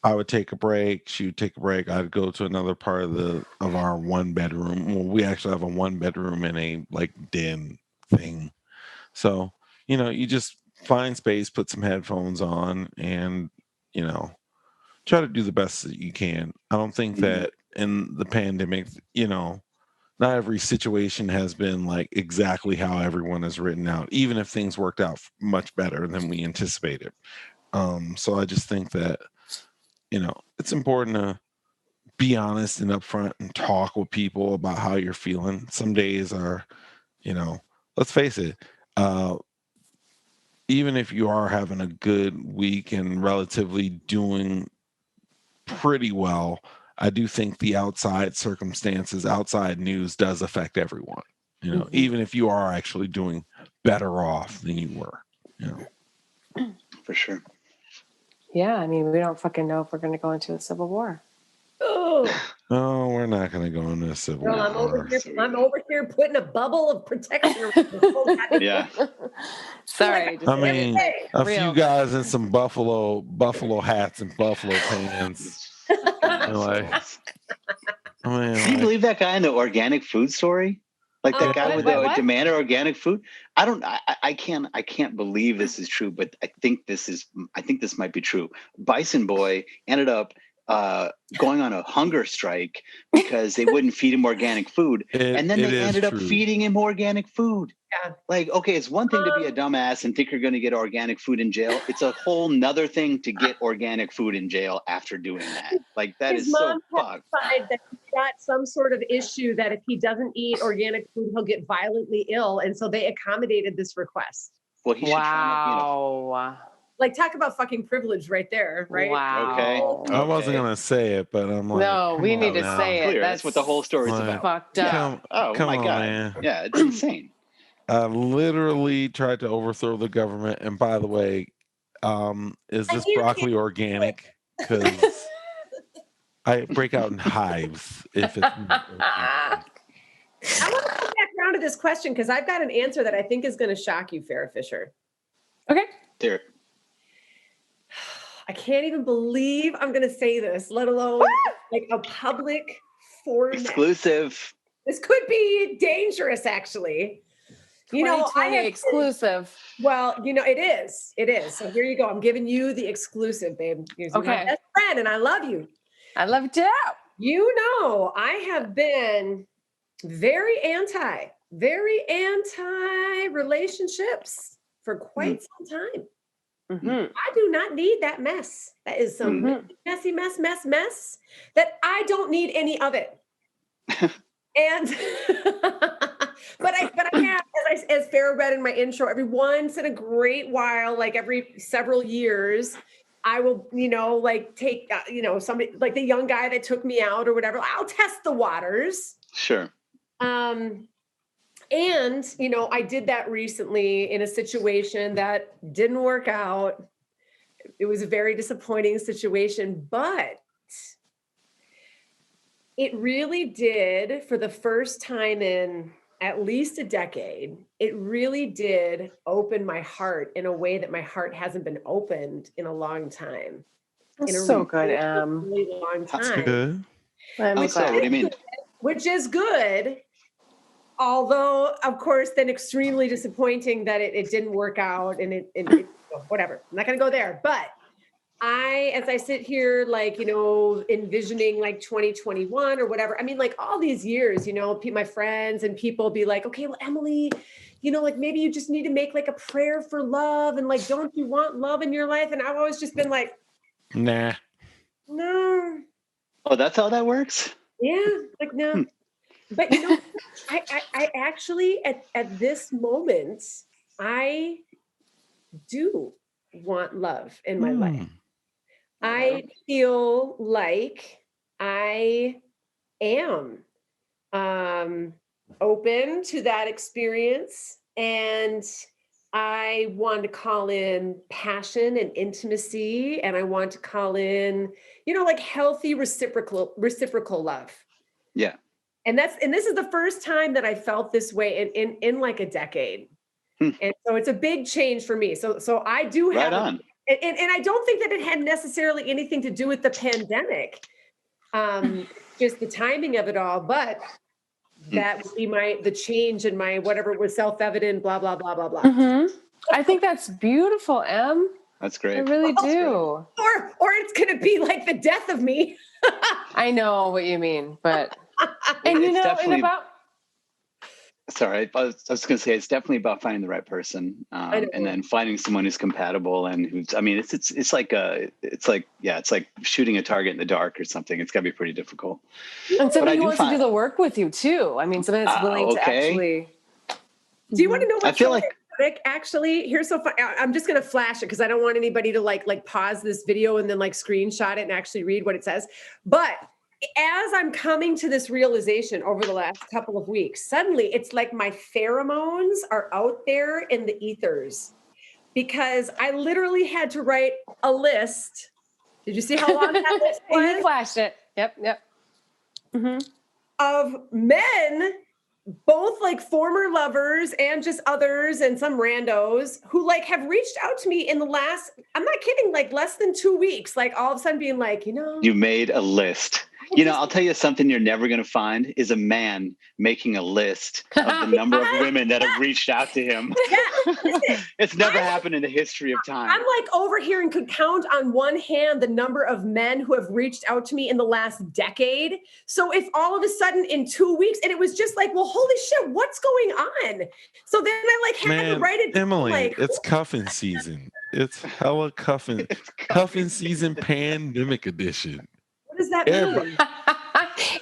I would take a break. She would take a break. I'd go to another part of our 1-bedroom. Well, we actually have a 1-bedroom and a den thing. So, you just find space, put some headphones on, and, try to do the best that you can. I don't think that in the pandemic, not every situation has been exactly how everyone has written out, even if things worked out much better than we anticipated. So I just think that, it's important to be honest and upfront and talk with people about how you're feeling. Some days are, let's face it, even if you are having a good week and relatively doing pretty well, I do think the outside circumstances, outside news does affect everyone. Even if you are actually doing better off than you were. For sure. Yeah, we don't fucking know if we're going to go into a civil war. Oh, we're not going to go into a civil war. I'm over here putting a bubble of protection around this whole goddamn. Yeah. Sorry. A few guys in some buffalo hats and buffalo pants. Can you believe that guy in the organic food story? That guy with the demanded organic food. I can't believe this is true, but I think this might be true. Bison Boy ended up going on a hunger strike because they wouldn't feed him organic food, and then they ended up feeding him organic food. Yeah. Okay, it's one thing to be a dumbass and think you're going to get organic food in jail. It's a whole nother thing to get organic food in jail after doing that. That His is so mom testified that he's got some sort of issue that if he doesn't eat organic food, he'll get violently ill, and so they accommodated this request. Well, he should try talk about fucking privilege right there, right? Wow. Okay. I wasn't gonna say it, but I'm like, no, we need to say it. That's what the whole story's about. Fucked up. Oh my God, man. Yeah, it's insane. I literally tried to overthrow the government. And by the way, is this broccoli organic? Because I break out in hives if it's not organic. I want to come back around to this question because I've got an answer that I think is going to shock you, Farrah Fisher. Okay. There. I can't even believe I'm going to say this, let alone a public format. Exclusive. This could be dangerous, actually. I have exclusive. It is. It is. So here you go. I'm giving you the exclusive, babe. You're my best friend, and I love you. I love you too. I have been very anti relationships for quite some time. Mm-hmm. I do not need that mess. That is some messy mess that I don't need any of it. And but I have, as Farrah read in my intro, every once in a great while, every several years, I will, like take, somebody like the young guy that took me out or whatever. I'll test the waters. Sure. And, I did that recently in a situation that didn't work out. It was a very disappointing situation, but it really did, for the first time in at least a decade, it really did open my heart in a way that my heart hasn't been opened in a long time. That's In a so good, really long That's time. I'm How so? glad. What do you mean? Which is good. Although, of course, then extremely disappointing that it didn't work out and it whatever. I'm not going to go there. But as I sit here, like, envisioning like 2021 or whatever, I mean, like all these years, my friends and people be like, okay, well, Emily, like maybe you just need to make like a prayer for love. And like, don't you want love in your life? And I've always just been like, Nah. no. Oh, that's how that works? Yeah. Like, no. But I actually at this moment, I do want love in my life. I feel like I am open to that experience, and I want to call in passion and intimacy, and I want to call in, like healthy reciprocal love. Yeah. And this is the first time that I felt this way in like a decade. And so it's a big change for me. So I do have, Right on. And I don't think that it had necessarily anything to do with the pandemic, just the timing of it all. But that would be the change in my whatever was self-evident, blah blah blah blah blah. Mm-hmm. I think that's beautiful, Em. That's great. I really do. Or it's going to be like the death of me. I know what you mean, but And sorry, I was going to say it's definitely about finding the right person, and then finding someone who's compatible and who's. I mean, it's like shooting a target in the dark or something. It's got to be pretty difficult. And somebody who wants to do the work with you too. I mean, somebody that's willing to actually. Do you want to know what I feel like? Actually, here's so fun. I'm just going to flash it because I don't want anybody to like pause this video and then like screenshot it and actually read what it says. But as I'm coming to this realization over the last couple of weeks, suddenly it's like my pheromones are out there in the ethers, because I literally had to write a list. Did you see how long that list was? You flashed it. Yep. Mm-hmm. Of men, both like former lovers and just others and some randos who like have reached out to me in the last, I'm not kidding, like less than 2 weeks, like all of a sudden being like, You made a list. I'll tell you something you're never going to find is a man making a list of the number of women that have reached out to him. Yeah, it's never happened in the history of time. I'm like over here and could count on one hand the number of men who have reached out to me in the last decade. So if all of a sudden in 2 weeks, and it was just like, well, holy shit, what's going on? So then I like had to write it down, Emily, like, it's cuffing season. It's hella cuffing. Cuffing season pandemic edition. What does that mean?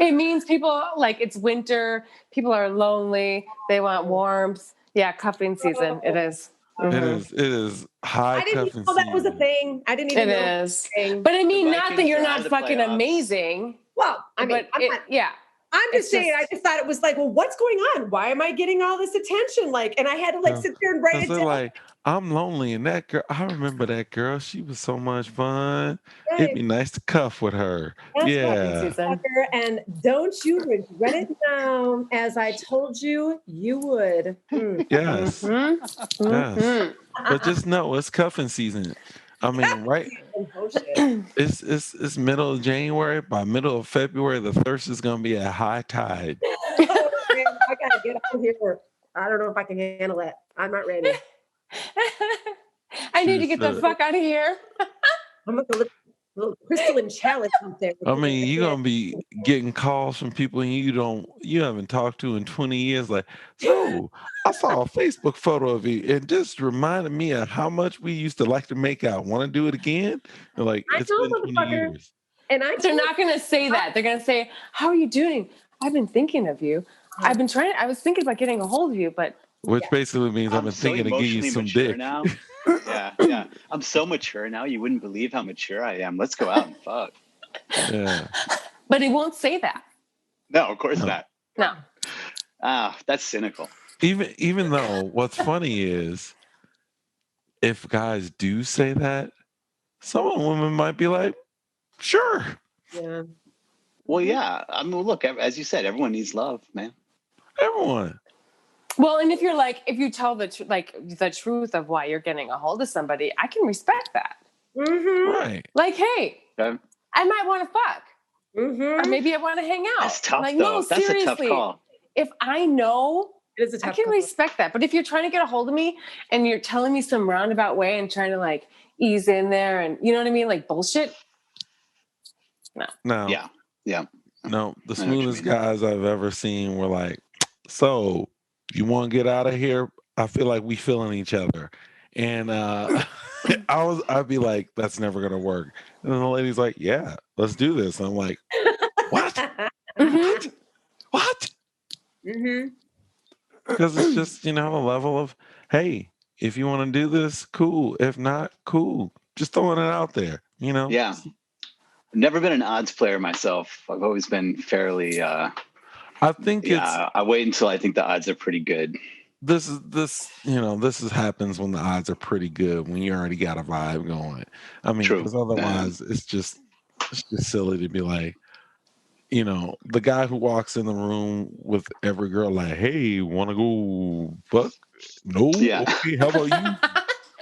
It means people, like, it's winter, people are lonely, they want warmth. Yeah, cuffing season. It is. Mm-hmm. It is high cuffing season. I didn't know that was a thing. I didn't even know it is. But I mean, not that you're not fucking amazing. Well, I mean, I'm just saying, I just thought it was like, well, what's going on? Why am I getting all this attention? Like, and I had to like sit there and write it down. Like, I'm lonely, and that girl, I remember that girl. She was so much fun. Right. It'd be nice to cuff with her. That's and don't you regret it now, as I told you you would. Yes. Mm-hmm. Yes. Mm-hmm. But just know it's cuffing season. I mean, right? It's middle of January. By middle of February, the thirst is going to be at high tide. Oh, man, I got to get out here. I don't know if I can handle it. I'm not ready. I need to get the fuck out of here. I'm going to little crystalline chalice out there. I mean, you're gonna be getting calls from people you haven't talked to in 20 years. Like, so I saw a Facebook photo of you. It just reminded me of how much we used to like to make out. Want to do it again? And like, it's been 20 years. And they're not gonna say that. They're gonna say, "How are you doing? I've been thinking of you. I was thinking about getting a hold of you, but." Which basically means I've been thinking of giving you some dick. Now. Yeah. I'm so mature now. You wouldn't believe how mature I am. Let's go out and fuck. Yeah. But he won't say that. No, of course not. No. That's cynical. Even though what's funny is if guys do say that, some women might be like, sure. Yeah. Well, yeah. I mean, look, as you said, everyone needs love, man. Everyone. Well, and if you tell the truth of why you're getting a hold of somebody, I can respect that. Mm-hmm. Right. Like, hey, Okay. I might want to fuck. Mm-hmm. Or maybe I want to hang out. That's tough, like, though. no, That's seriously. a tough call. If I know, It is a I tough can call. respect that. But if you're trying to get a hold of me and you're telling me some roundabout way and trying to like ease in there and you know what I mean? Like bullshit. Now, Yeah. no, the I know what you smoothest mean. guys I've ever seen were like, so you want to get out of here? I feel like we feeling each other. And I'd be like, that's never gonna work. And then the lady's like, yeah, let's do this. And I'm like, what? Mhm. What? Mm-hmm. Because it's just, a level of, hey, if you want to do this, cool. If not, cool. Just throwing it out there, Yeah. Never been an odds player myself. I've always been fairly. I think I wait until I think the odds are pretty good. this happens when the odds are pretty good, when you already got a vibe going. I mean, True. because otherwise it's just silly to be like, the guy who walks in the room with every girl like, hey, want to go fuck? No. Yeah. Okay. How about you?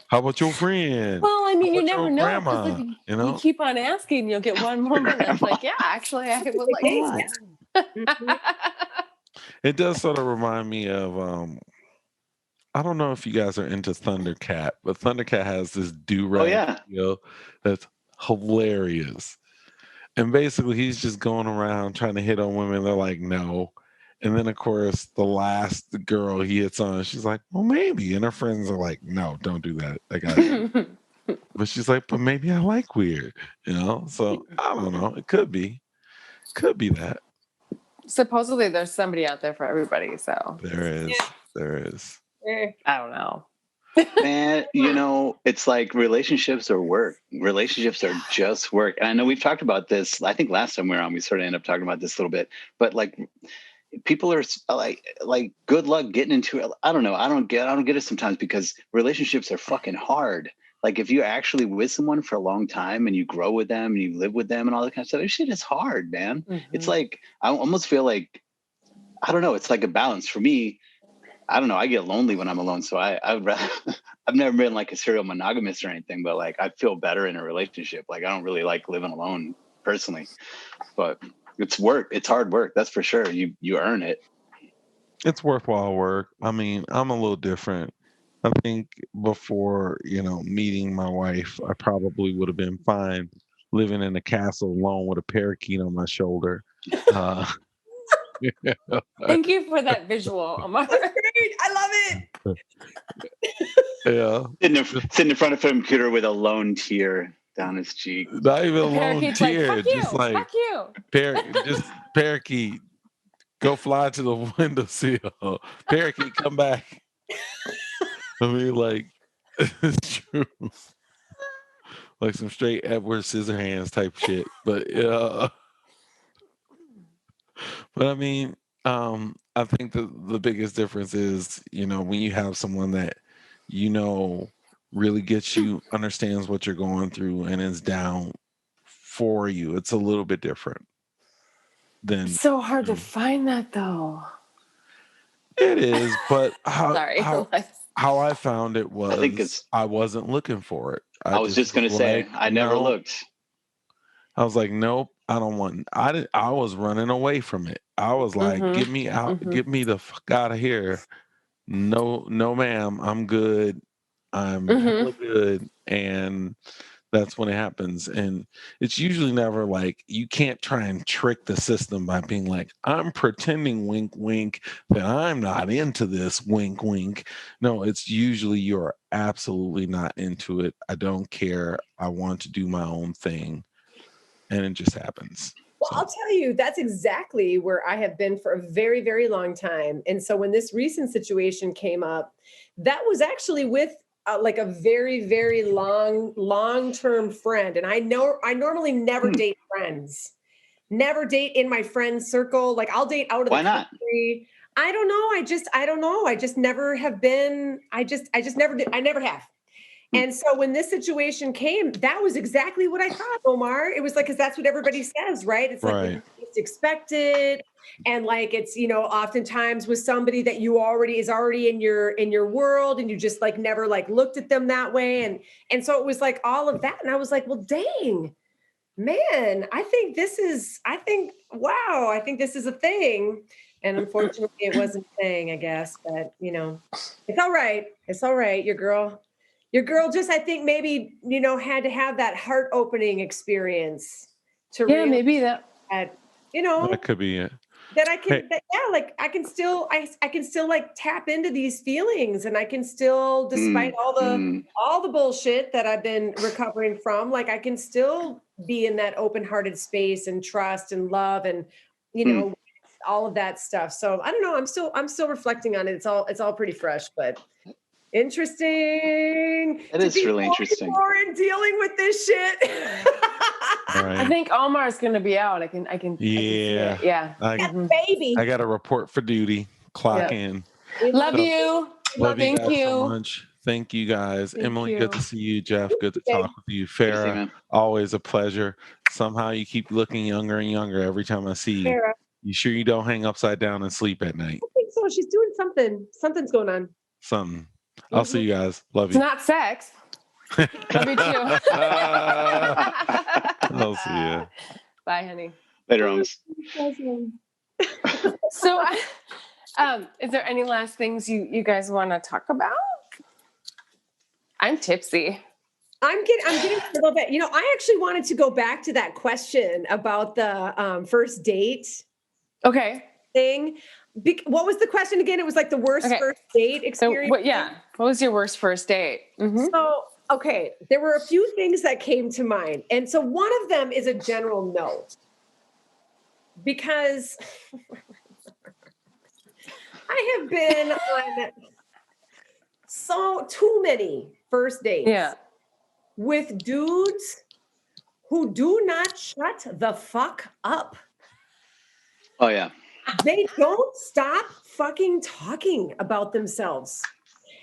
How about your friend? Well, I mean, How you about never your know. grandma? Because you keep on asking, you'll get one woman that's like, yeah, actually, I would like Hey, that. It does sort of remind me of I don't know if you guys are into Thundercat, but Thundercat has this do-rag yeah. video that's hilarious. And basically he's just going around trying to hit on women. They're like, no. And then of course the last girl he hits on, she's like, well, maybe. And her friends are like, no, don't do that. I got it. But she's like, but maybe I like weird, So I don't know. It could be that. Supposedly there's somebody out there for everybody, so There is. I don't know. Man, it's like relationships are work. Relationships are just work. And I know we've talked about this. I think last time we were on, we sort of ended up talking about this a little bit. But like, people are like, good luck getting into it. I don't know. I don't get it sometimes because relationships are fucking hard. Like if you're actually with someone for a long time and you grow with them and you live with them and all that kind of stuff, this shit is hard, man. Mm-hmm. It's like I almost feel like I don't know. It's like a balance for me. I don't know. I get lonely when I'm alone. So I would rather, I've never been like a serial monogamist or anything, but like I feel better in a relationship. Like I don't really like living alone personally, but it's work. It's hard work. That's for sure. You earn it. It's worthwhile work. I mean, I'm a little different. I think before, meeting my wife, I probably would have been fine living in a castle alone with a parakeet on my shoulder. Thank you for that visual, Omaur. great. I love it. Yeah. Sitting in front of a computer with a lone tear down his cheek. Not even a lone Parakeet's tear. like, Just like, fuck you. just parakeet, go fly to the windowsill. Parakeet, come back. I mean, like, it's true. Like some straight Edward Scissorhands type shit. But yeah. But I mean, I think the biggest difference is, when you have someone that really gets you, understands what you're going through, and is down for you. It's a little bit different than. It's so hard to find that though. It is, but Sorry. how I found it was I wasn't looking for it. I was just gonna say I never looked. I was like, nope, I don't want. I was running away from it. I was like, get me out, get me the fuck out of here. No, ma'am, I'm good. I'm hella good, and that's when it happens. And it's usually never like, you can't try and trick the system by being like, I'm pretending, wink, wink, that I'm not into this, wink, wink. No, it's usually you're absolutely not into it. I don't care. I want to do my own thing. And it just happens. Well, I'll tell you, that's exactly where I have been for a very, very long time. And so when this recent situation came up, that was actually with like a very, very long-term friend. And I normally never date friends, never date in my friend circle. Like I'll date out of the Why not? country. I don't know. I don't know. I just never have been. I just never did. I never have. And so when this situation came, that was exactly what I thought, Omaur. It was like, because that's what everybody says, right? It's like Right. it's expected. And like it's, oftentimes with somebody that is already in your world, and you just like never like looked at them that way. And so it was like all of that. And I was like, well, dang, man, I think this is a thing. And unfortunately it wasn't a thing, I guess. But it's all right. It's all right. Your girl just, I think maybe, had to have that heart opening experience to realize maybe that. that, That could be it. that I can, I can still like tap into these feelings, and I can still, despite all the bullshit that I've been recovering from, like I can still be in that open-hearted space and trust and love and, all of that stuff. So I don't know. I'm still reflecting on it. It's all pretty fresh, but interesting. It is really interesting. In dealing with this shit. Right. I think Omar's going to be out. I can. Yeah. Yeah. Baby. I got to report for duty. Clock in. Love you. Thank you so much. Thank you guys. Emily, good to see you. Jeff, good to talk with you. Farrah, always a pleasure. Somehow you keep looking younger and younger every time I see you. Farrah. You sure you don't hang upside down and sleep at night? I think so. She's doing something. Something's going on. Something. I'll see you guys. Love It's you. not sex. Love you too. I'll see you. Bye, honey. Later, Holmes. So, is there any last things you guys want to talk about? I'm tipsy. I'm getting a little bit. I actually wanted to go back to that question about the first date. Okay. Thing. What was the question again? It was like the worst first date experience. So, what was your worst first date? Mm-hmm. So, okay, there were a few things that came to mind. And so one of them is a general note. Because I have been on too many first dates with dudes who do not shut the fuck up. Oh, yeah. They don't stop fucking talking about themselves.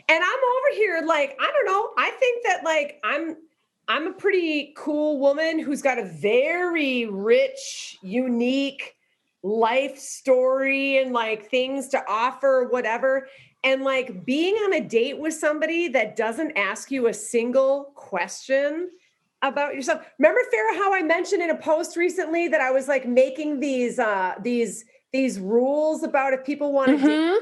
And I'm over here like, I don't know. I think that like I'm a pretty cool woman who's got a very rich, unique life story and like things to offer, whatever. And like being on a date with somebody that doesn't ask you a single question about yourself. Remember, Farrah, how I mentioned in a post recently that I was like making these rules about if people want to date me?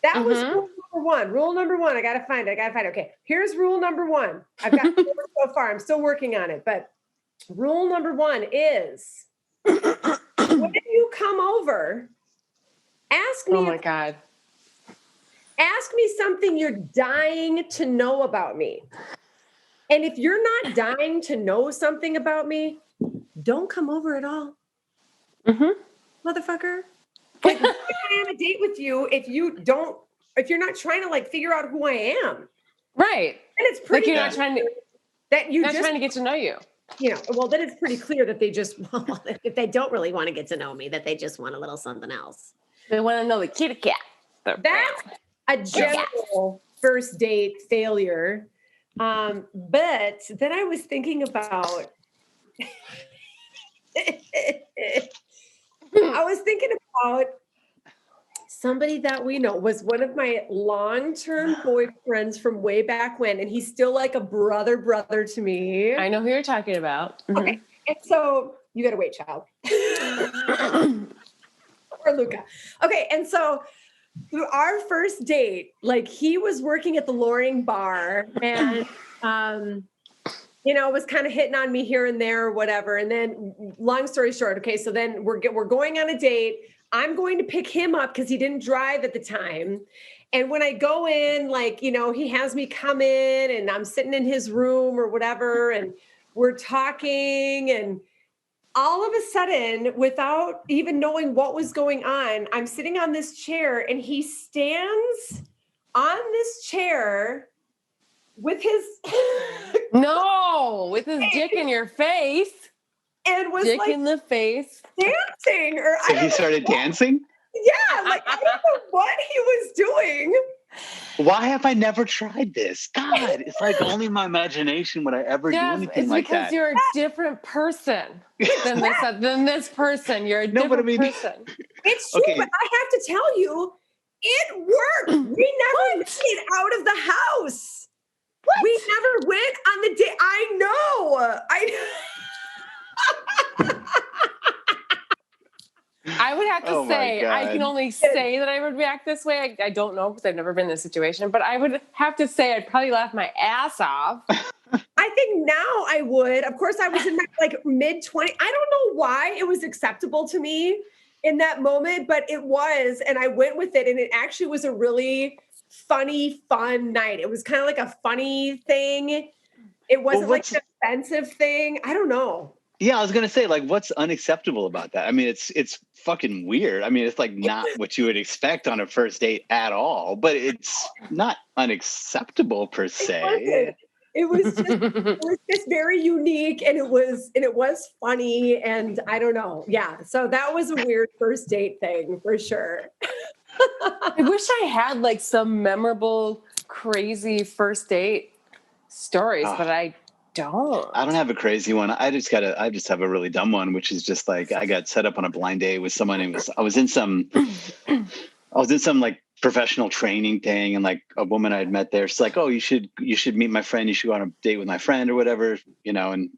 That was rule number one. Rule number one. I got to find it. Okay. Here's rule number one. I've got 4 so far. I'm still working on it. But rule number one is when you come over, ask me. Oh my God. Ask me something you're dying to know about me. And if you're not dying to know something about me, don't come over at all. Motherfucker. Like, why am I on a date with you if you're not trying to like figure out who I am? Right. And it's pretty like you're not trying to trying to get to know you. Well, then it's pretty clear that they just, if they don't really want to get to know me, that they just want a little something else. They want to know the kitty cat. That's a general first date failure. But then I was thinking about, somebody that we know was one of my long-term boyfriends from way back when, and he's still like a brother to me. I know who you're talking about. Okay. And so you got to wait, child. Or Luca. Okay. And so our first date, like he was working at the Loring bar and, was kind of hitting on me here and there or whatever. And then long story short, okay, so then we're going on a date. I'm going to pick him up because he didn't drive at the time. And when I go in, like, he has me come in and I'm sitting in his room or whatever. And we're talking and all of a sudden, without even knowing what was going on, I'm sitting on this chair and he stands on this chair with his No, with his dick in your face. and was Dick like in the face. dancing, or So he started dancing? yeah, like I don't know what he was doing. Why have I never tried this? God, it's like only my imagination would I ever do Jeff, anything it's like because that. you're a different person than this person. You're a No, but I different mean- person. It's true, Okay. but I have to tell you, it worked. We never made it out of the house. We never went on the date. I know. I would have to Oh my say, I can God. only say that I would react this way. I don't know because I've never been in this situation, but I would have to say I'd probably laugh my ass off. I think now I would. Of course, I was in my like mid-20s. I don't know why it was acceptable to me in that moment, but it was, and I went with it, and it actually was a really funny, fun night. It was kind of like a funny thing. It wasn't like an offensive thing. I don't know. Yeah, I was gonna say, like, what's unacceptable about that? I mean, it's fucking weird. I mean, it's like not what you would expect on a first date at all, but it's not unacceptable per se. It was just very unique, and it was funny, and I don't know. Yeah. So that was a weird first date thing for sure. I wish I had like some memorable, crazy first date stories, but I don't. I don't have a crazy one. I just have a really dumb one, which is just like I got set up on a blind date with someone. I was in some like professional training thing, and like a woman I had met there, she's like, "Oh, you should meet my friend. You should go on a date with my friend or whatever," and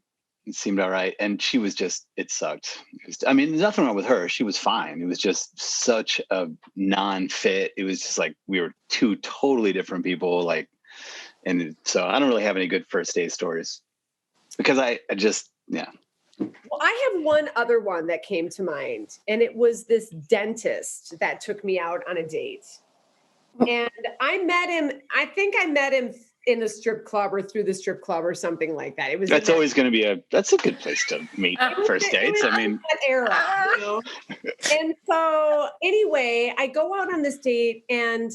it seemed all right. And she was just, it sucked. I mean, there's nothing wrong with her. She was fine. It was just such a non-fit. It was just like we were two totally different people. Like, and so I don't really have any good first date stories because I just, yeah. Well, I have one other one that came to mind, and it was this dentist that took me out on a date. And I met him, I think I met him in the strip club or through the strip club or something like that. It was That's always going to be that's a good place to meet first dates. I mean, that era, And so anyway, I go out on this date, and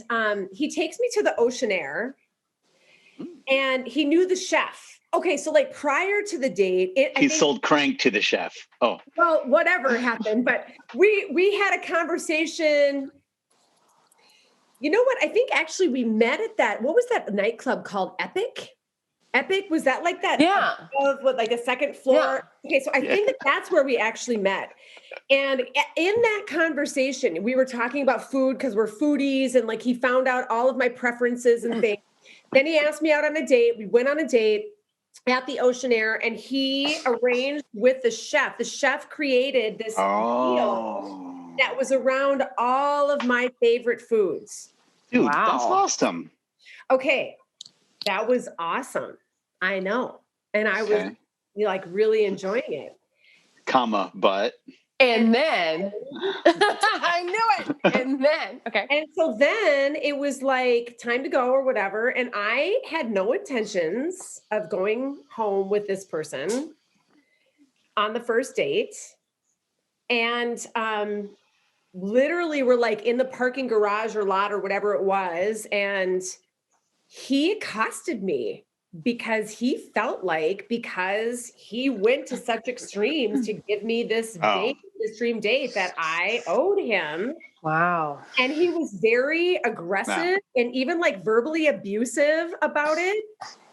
he takes me to the Oceanair, and he knew the chef. Okay, so like prior to the date, he sold crank to the chef. Oh, well, whatever happened, but we had a conversation. You know what? I think actually we met at that. What was that nightclub called? Epic? Epic? Was that like that? Yeah. With like a second floor? Yeah. Okay, so I think that's where we actually met. And in that conversation, we were talking about food because we're foodies, and like he found out all of my preferences and things. Then he asked me out on a date. We went on a date at the Oceanair, and he arranged with the chef. The chef created this meal that was around all of my favorite foods. Dude, that's awesome. Okay, that was awesome. I know. And I was like really enjoying it. But. And then I knew it. And then, okay. And so then it was like time to go or whatever. And I had no intentions of going home with this person on the first date. And literally we're like in the parking garage or lot or whatever it was. And he accosted me because he felt like, because he went to such extremes to give me this date, this dream date, that I owed him. Wow. And he was very aggressive and even like verbally abusive about it.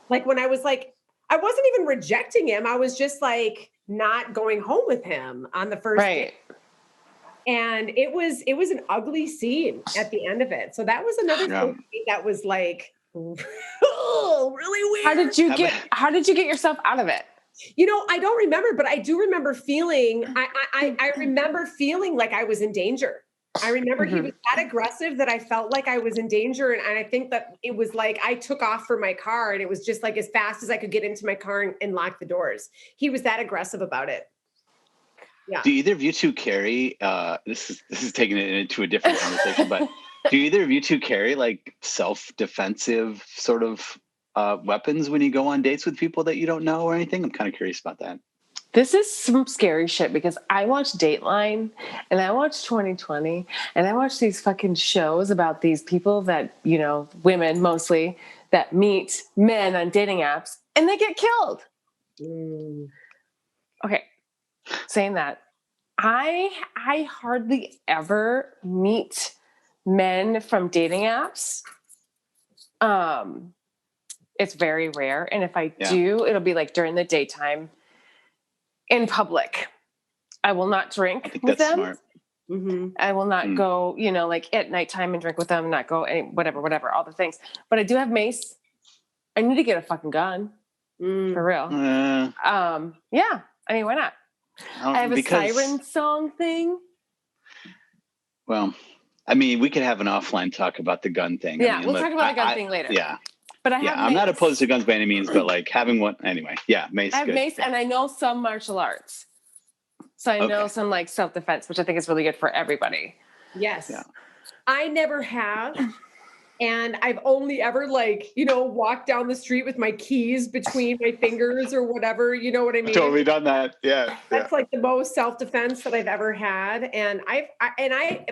Like when I was like, I wasn't even rejecting him. I was just like not going home with him on the first date. And it was an ugly scene at the end of it. So that was another thing that was like, really weird. How did you get yourself out of it? You know, I don't remember, but I do remember feeling, I remember feeling like I was in danger. I remember he was that aggressive that I felt like I was in danger. And I think that it was like, I took off for my car, and it was just like as fast as I could get into my car and lock the doors. He was that aggressive about it. Yeah. Do either of you two carry, this is taking it into a different conversation, but do either of you two carry like self-defensive sort of weapons when you go on dates with people that you don't know or anything? I'm kind of curious about that. This is some scary shit because I watch Dateline and I watch 2020 and I watch these fucking shows about these people that, women mostly, that meet men on dating apps and they get killed. Okay. Saying that, I hardly ever meet men from dating apps. It's very rare. And if I do, it'll be like during the daytime in public. I will not drink with them. Smart. I will not go, like at nighttime and drink with them, not go whatever, all the things. But I do have mace. I need to get a fucking gun for real. Yeah. I mean, why not? I have a siren song thing. Well, I mean, we could have an offline talk about the gun thing. Yeah, we'll talk about the gun thing later. Yeah. But I'm not opposed to guns by any means, but like having one anyway. Yeah, mace. I have mace, and I know some martial arts. So I know some like self-defense, which I think is really good for everybody. Yes. Yeah. I never have. And I've only ever walked down the street with my keys between my fingers or whatever, you know what I mean? Totally done that. Yeah. That's like the most self-defense that I've ever had. And I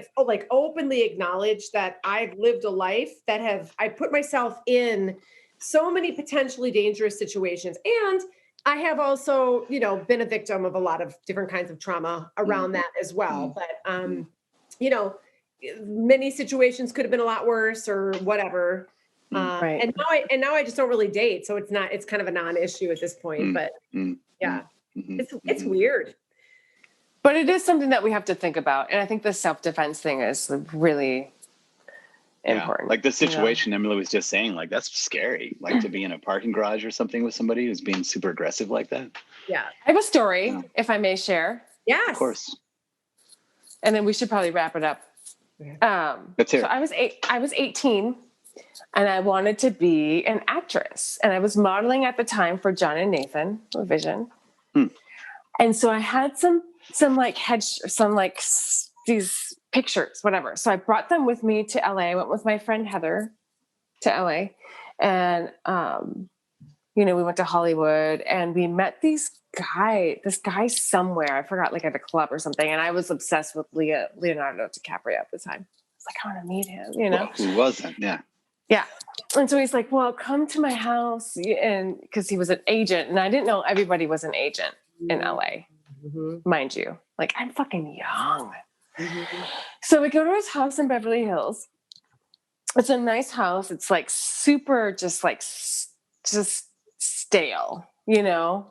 openly acknowledge that I've lived a life that I put myself in so many potentially dangerous situations. And I have also, been a victim of a lot of different kinds of trauma around that as well. But, many situations could have been a lot worse or whatever. Right. And now I just don't really date. So it's kind of a non-issue at this point, but it's weird. But it is something that we have to think about. And I think the self-defense thing is really important. Like the situation Emily was just saying, like, that's scary. Like to be in a parking garage or something with somebody who's being super aggressive like that. Yeah. I have a story, if I may share. Yes. Of course. And then we should probably wrap it up. So I was 18 and I wanted to be an actress, and I was modeling at the time for John and Nathan with Vision. And so I had these pictures, whatever. So I brought them with me to LA. I went with my friend Heather to LA, and we went to Hollywood, and we met this guy somewhere. I forgot, like at a club or something. And I was obsessed with Leonardo DiCaprio at the time. I was like, I want to meet him, Well, who wasn't? Yeah. Yeah. And so he's like, well, come to my house. And because he was an agent, and I didn't know everybody was an agent in LA, mind you. Like, I'm fucking young. So we go to his house in Beverly Hills. It's a nice house. It's like super, just stale.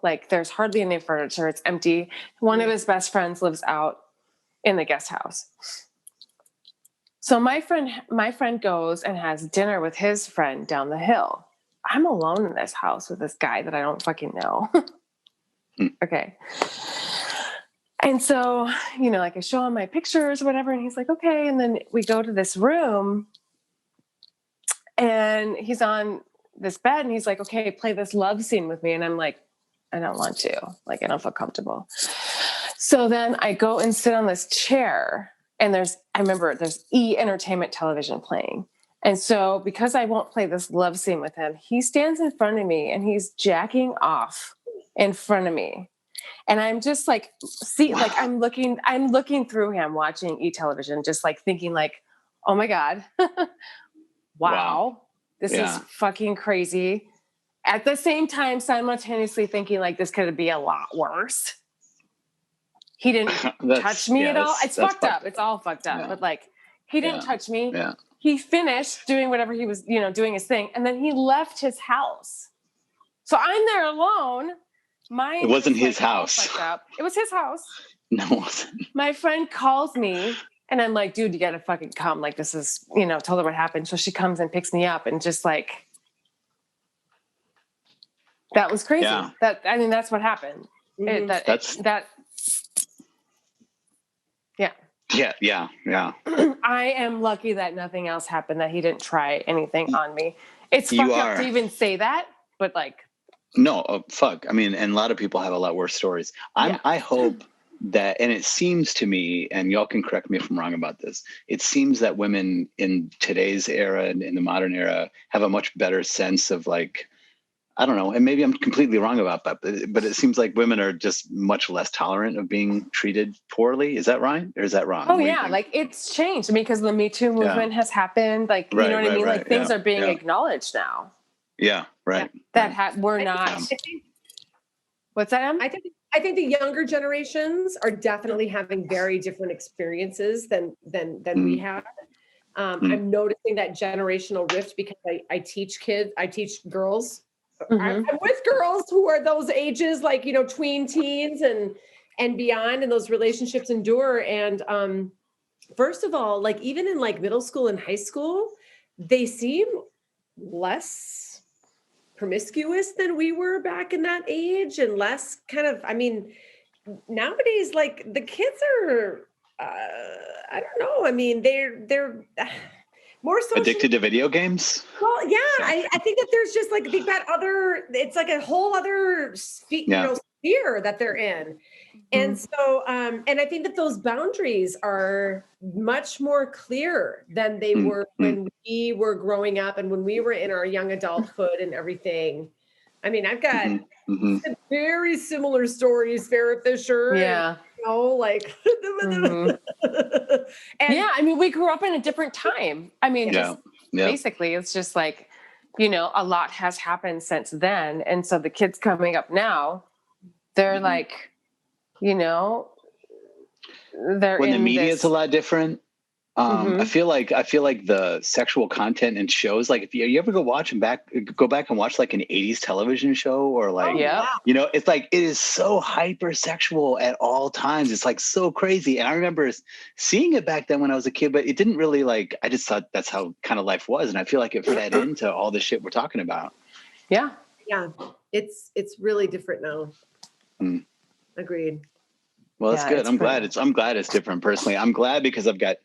Like there's hardly any furniture. It's empty. One of his best friends lives out in the guest house. So my friend goes and has dinner with his friend down the hill. I'm alone in this house with this guy that I don't fucking know. Okay. And so, like I show him my pictures or whatever, and he's like, okay. And then we go to this room, and he's on this bed, and he's like, okay, play this love scene with me. And I'm like, I don't want to. Like, I don't feel comfortable. So then I go and sit on this chair, and there's E! Entertainment Television playing. And so because I won't play this love scene with him, he stands in front of me and he's jacking off in front of me. And I'm just like, I'm looking through him watching E! Television, just like thinking like, oh my God, wow. This is fucking crazy. At the same time, simultaneously thinking like this could be a lot worse. He didn't touch me at all. It's fucked up. It's all fucked up. Yeah. But like, he didn't touch me. Yeah. He finished doing whatever he was, doing his thing. And then he left his house. So I'm there alone. It wasn't his house. It was his house. No, it wasn't. My friend calls me. And I'm like, dude, you got to fucking come. Like, this is, tell her what happened. So she comes and picks me up, and just like, that was crazy. Yeah. That's what happened. Yeah. I am lucky that nothing else happened, that he didn't try anything on me. It's fucked up to even say that, but like. No, fuck. I mean, and a lot of people have a lot worse stories. I hope that, and it seems to me, and y'all can correct me if I'm wrong about this, it seems that women in today's era and in the modern era have a much better sense of like, I don't know, and maybe I'm completely wrong about that, but it seems like women are just much less tolerant of being treated poorly. Is that right? Or is that wrong? Oh yeah, like it's changed. I mean, because the Me Too movement has happened. Like, you know what I mean? Like things are being acknowledged now. Yeah, right. We're not. I think, What's that, Em? I think the younger generations are definitely having very different experiences than we have. I'm noticing that generational rift because I teach girls. I'm with girls who are those ages, like, tween teens and beyond, and those relationships endure. And first of all, like even in like middle school and high school, they seem less promiscuous than we were back in that age, and less kind of, I mean, nowadays, like the kids are, I don't know. I mean, they're more social. Addicted to video games? Well, yeah, I think that there's just like, they've got it's like a whole other sphere that they're in. And so, and I think that those boundaries are much more clear than they were when we were growing up and when we were in our young adulthood and everything. I mean, I've got some very similar stories, Farrah Fisher. Yeah. And, like, and, yeah, I mean, we grew up in a different time. I mean, basically, it's just like, a lot has happened since then. And so the kids coming up now, they're like, they're when the media is a lot different. I feel like the sexual content in shows, like if you ever go back and watch like an 80s television show, or like, it's like, it is so hypersexual at all times. It's like so crazy. And I remember seeing it back then when I was a kid, but it didn't really I just thought that's how kind of life was. And I feel like it fed into all the shit we're talking about. Yeah. Yeah. It's really different now. Agreed. Well, that's good. I'm glad it's different personally. I'm glad because I've got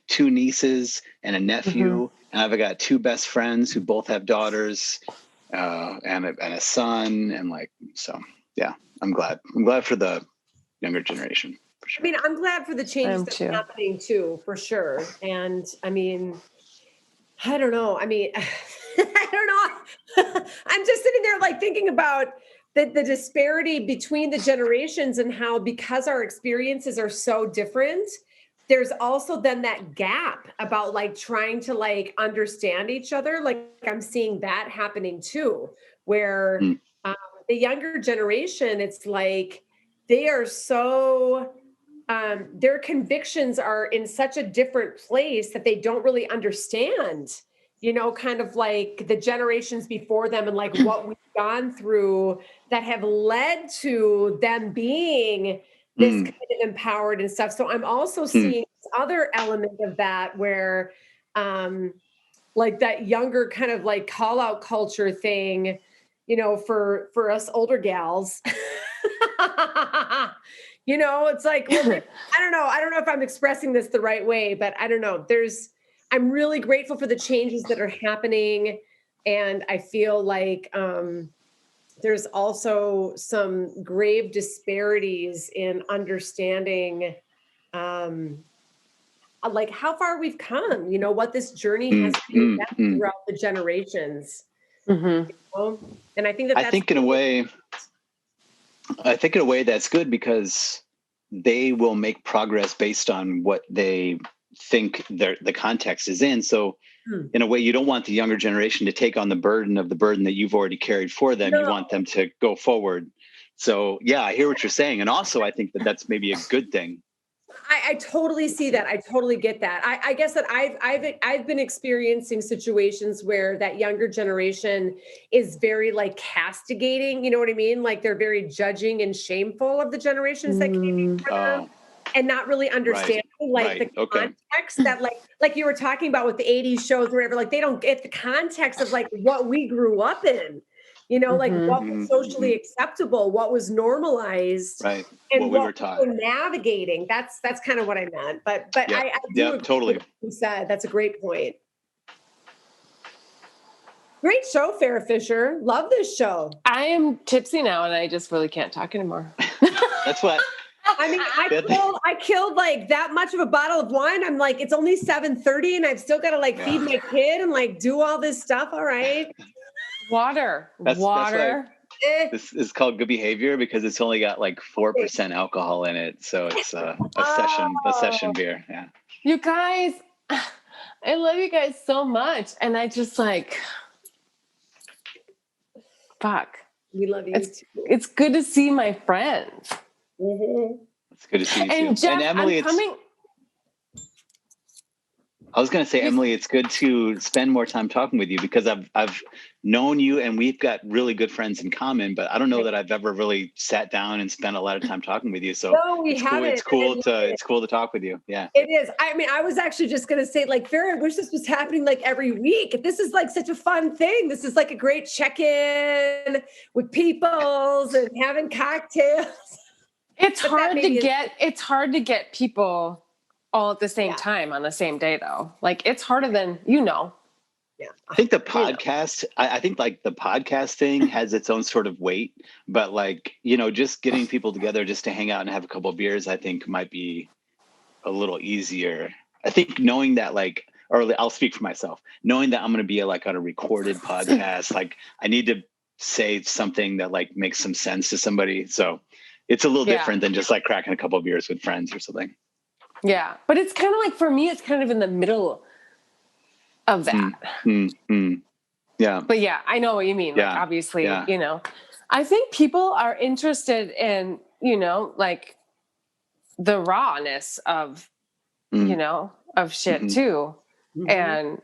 2 nieces and a nephew, and I've got 2 best friends who both have daughters, and a son, and so yeah, I'm glad. I'm glad for the younger generation, for sure. I mean, I'm glad for the changes that's happening too, for sure. And I mean, I don't know. I mean, I don't know. I'm just sitting there like thinking about the disparity between the generations, and how, because our experiences are so different, there's also then that gap about like trying to like understand each other. Like I'm seeing that happening too, where the younger generation, it's like they are so, their convictions are in such a different place that they don't really understand, kind of like the generations before them, and like what we've gone through that have led to them being this kind of empowered and stuff. So I'm also seeing this other element of that where, like that younger kind of like call out culture thing, for us older gals, it's like, well, I don't know if I'm expressing this the right way, but I don't know. I'm really grateful for the changes that are happening. And I feel like, there's also some grave disparities in understanding, like how far we've come, what this journey has been throughout the generations. And I think I think in a way that's good, because they will make progress based on what they think the context is in. So in a way, you don't want the younger generation to take on the burden that you've already carried for them. No. You want them to go forward. So yeah, I hear what you're saying. And also I think that that's maybe a good thing. I totally see that. I totally get that. I guess that I've been experiencing situations where that younger generation is very like castigating, you know what I mean? Like they're very judging and shameful of the generations that came before them, and not really understanding the context that like you were talking about with the 80s shows, wherever, like they don't get the context of like what we grew up in. Like what was socially acceptable, what was normalized, and what we were taught. Navigating. That's kind of what I meant. But I do totally. What you said. That's a great point. Great show, Farrah Fisher. Love this show. I am tipsy now, and I just really can't talk anymore. That's what. I mean, I killed like that much of a bottle of wine. I'm like, it's only 7:30, and I've still got to like feed my kid and like do all this stuff. All right. Water. That's this is called good behavior, because it's only got like 4% alcohol in it. So it's a session beer. Yeah. You guys, I love you guys so much. And I just like, Fuck. We love you It's too. it's good to see my friends. Mhm. It's good to see you too. And Jeff, And Emily, I'm coming. I was going to say, Emily, it's good to spend more time talking with you because I've known you and we've got really good friends in common, but I don't know that I've ever really sat down and spent a lot of time talking with you. So No, we it's cool. haven't. It's cool to talk with you. Yeah. It is. I mean, I was actually just going to say, like, Farrah, I wish this was happening like every week. This is like such a fun thing. This is like a great check-in with peoples and having cocktails. It's But that hard to maybe is- get. It's hard to get people all at the same Yeah. time on the same day, though. Like it's harder than you know. Yeah. I think the podcast, I think like the podcast thing has its own sort of weight, but like, just getting people together just to hang out and have a couple of beers, I think might be a little easier. I think knowing that or I'll speak for myself, knowing that I'm going to be on a recorded podcast, like I need to say something that like makes some sense to somebody. So it's a little different than just like cracking a couple of beers with friends or something. Yeah. But it's kind of like, for me, it's kind of in the middle of that. Yeah. But yeah, I know what you mean. Yeah. Like, obviously, I think people are interested in, like the rawness of, of shit too. Mhm.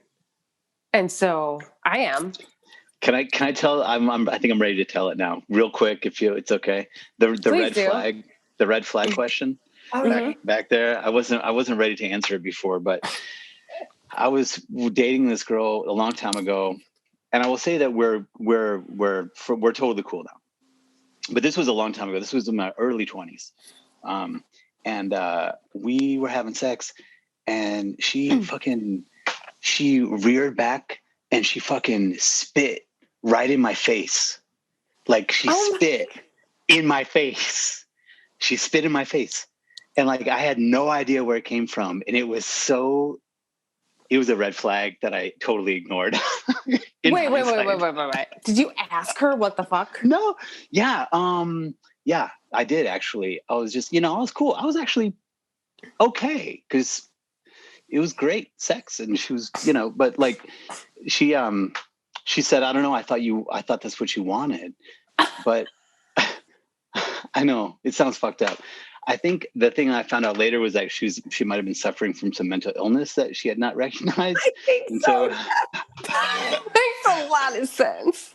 And so I am. Can I tell? I think I'm ready to tell it now, real quick, if it's okay. The red flag question. Okay. Back there, I wasn't ready to answer it before, but I was dating this girl a long time ago, and I will say that we're totally cool now. But this was a long time ago. This was in my early 20s, and we were having sex, and she reared back and she fucking spit right in my face. Like she spit in my face. She spit in my face. And like, I had no idea where it came from. And it was a red flag that I totally ignored. Wait. Did you ask her what the fuck? No. Yeah. Yeah, I did actually. I was just, I was cool. I was actually okay. 'Cause it was great sex. And she was, but like she said, I don't know. I thought that's what you wanted, but I know it sounds fucked up. I think the thing I found out later was that she might've been suffering from some mental illness that she had not recognized. I think and so. Makes a lot of sense.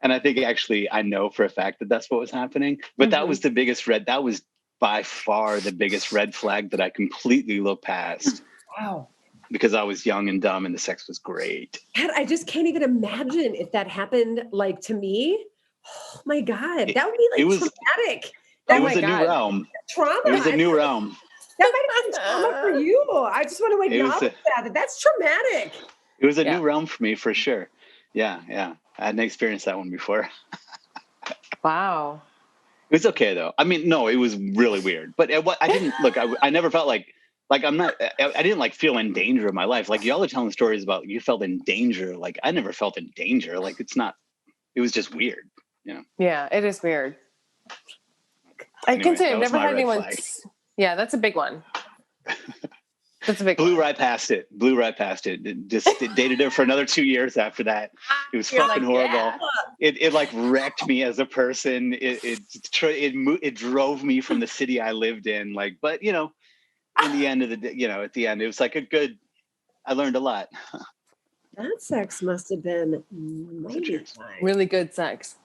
And I think actually I know for a fact that that's what was happening, but that was that was by far the biggest red flag that I completely looked past. Wow. Because I was young and dumb and the sex was great. God, I just can't even imagine if that happened like to me. Oh my God. That would be like traumatic. It was a new realm. Trauma. It was a new realm. That might have been trauma for you. I just want to acknowledge that's traumatic. It was a new realm for me for sure. Yeah. I hadn't experienced that one before. Wow. It was okay though. I mean, no, it was really weird. But I didn't look. I never felt like I'm not. I didn't like feel in danger of my life. Like y'all are telling stories about you felt in danger. Like I never felt in danger. Like it's not. It was just weird. Yeah, it is weird. Anyway, I can say I've never had anyone. flag. Yeah, that's a big one. That's a big Blew one. right past it. Just dated her for another 2 years after that. It was fucking horrible. Yeah. It like wrecked me as a person. It drove me from the city I lived in. Like, but in the end of the day, at the end, it was like I learned a lot. That sex must have been Really good sex.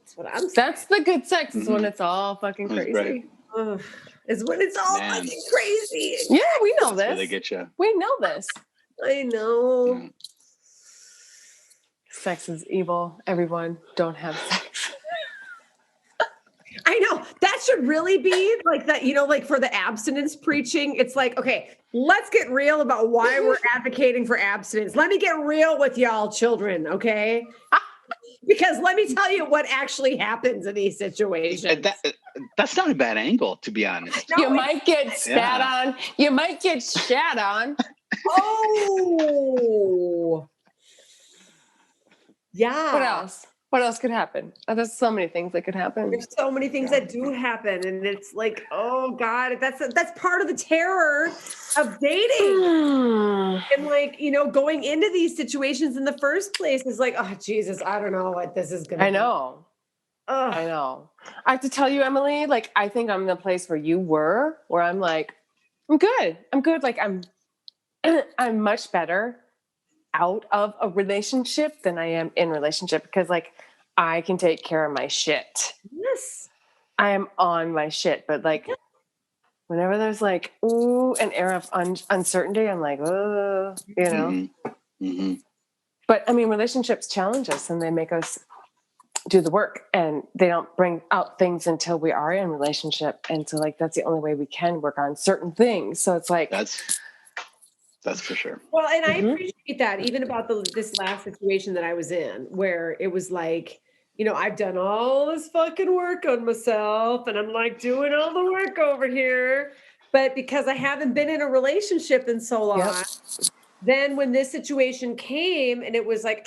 That's what I'm saying. That's the good sex is when it's all fucking crazy. Great. Is when it's all fucking crazy. Yeah, we know That's where this. they get you. We know this. I know. Yeah. Sex is evil. Everyone, don't have sex. I know. That should really be like that, like for the abstinence preaching. It's like, okay, let's get real about why we're advocating for abstinence. Let me get real with y'all children, okay? Because let me tell you what actually happens in these situations. That's not a bad angle, to be honest. No, You might get spat on. You might get shat on. Oh. Yeah. What else? What else could happen? There's so many things that could happen. There's so many things that do happen, and it's like, oh God, that's part of the terror of dating. And like, going into these situations in the first place is like, oh Jesus, I don't know what this is gonna I be. know. Ugh. I know. I have to tell you, Emily, like, I think I'm in the place where you were, where I'm like, I'm good. I'm good. Like, I'm much better out of a relationship than I am in relationship because, like, I can take care of my shit. Yes. I am on my shit, but like, whenever there's like, ooh, an air of uncertainty, I'm like, oh, But I mean, relationships challenge us and they make us do the work, and they don't bring out things until we are in relationship. And so like, that's the only way we can work on certain things. So it's like, that's for sure. Well, and I appreciate that even about this last situation that I was in, where it was like, I've done all this fucking work on myself and I'm like doing all the work over here. But because I haven't been in a relationship in so long, then when this situation came and it was like,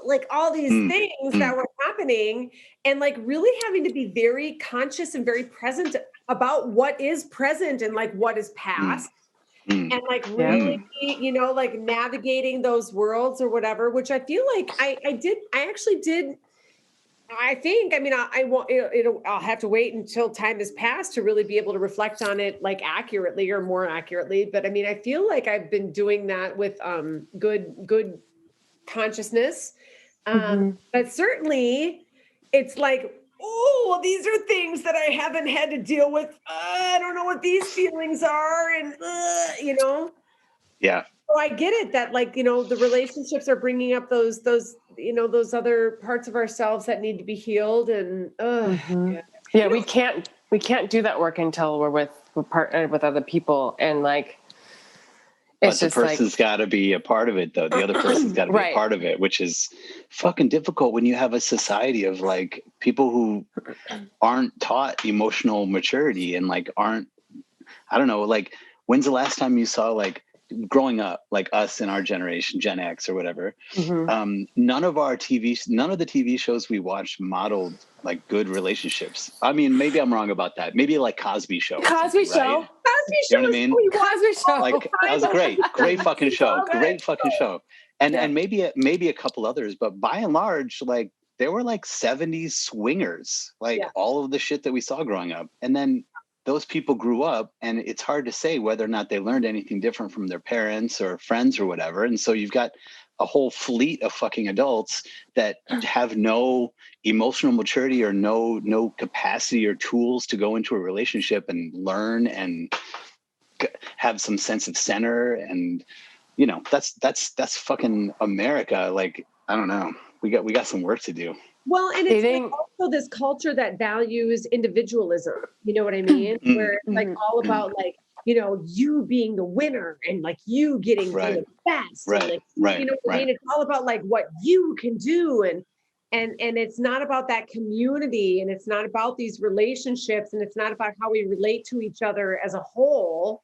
like all these things that were happening, and like really having to be very conscious and very present about what is present and like what is past. And like really, like navigating those worlds or whatever, which I feel like I actually did. I think, I mean, I won't, I'll have to wait until time has passed to really be able to reflect on it like accurately or more accurately. But I mean, I feel like I've been doing that with good consciousness. But certainly it's like, oh, these are things that I haven't had to deal with. I don't know what these feelings are. And, Yeah. So I get it that like, the relationships are bringing up those other parts of ourselves that need to be healed. And, we can't do that work until we're partnered with other people. And like, but the person's got to be a part of it, though. The other person's got to be a part of it, which is fucking difficult when you have a society of like people who aren't taught emotional maturity and like I don't know, like when's the last time you saw like growing up, like us in our generation, Gen X or whatever, none of the TV shows we watched modeled like good relationships. I mean, maybe I'm wrong about that. Maybe like Cosby Show. Cosby Show. Right? You know what I mean? Cosby Show. Like that was great fucking show. Great fucking show. And maybe a couple others, but by and large, like there were like 70s swingers, like all of the shit that we saw growing up. And then those people grew up, and it's hard to say whether or not they learned anything different from their parents or friends or whatever. And so you've got a whole fleet of fucking adults that have no emotional maturity or no capacity or tools to go into a relationship and learn and have some sense of center. And that's fucking America. Like, I don't know. We got some work to do. Well, and it's like also this culture that values individualism. You know what I mean? Where it's like all about like, you being the winner and like you getting the best. Right. And, like, I mean? It's all about like what you can do. And it's not about that community, and it's not about these relationships, and it's not about how we relate to each other as a whole.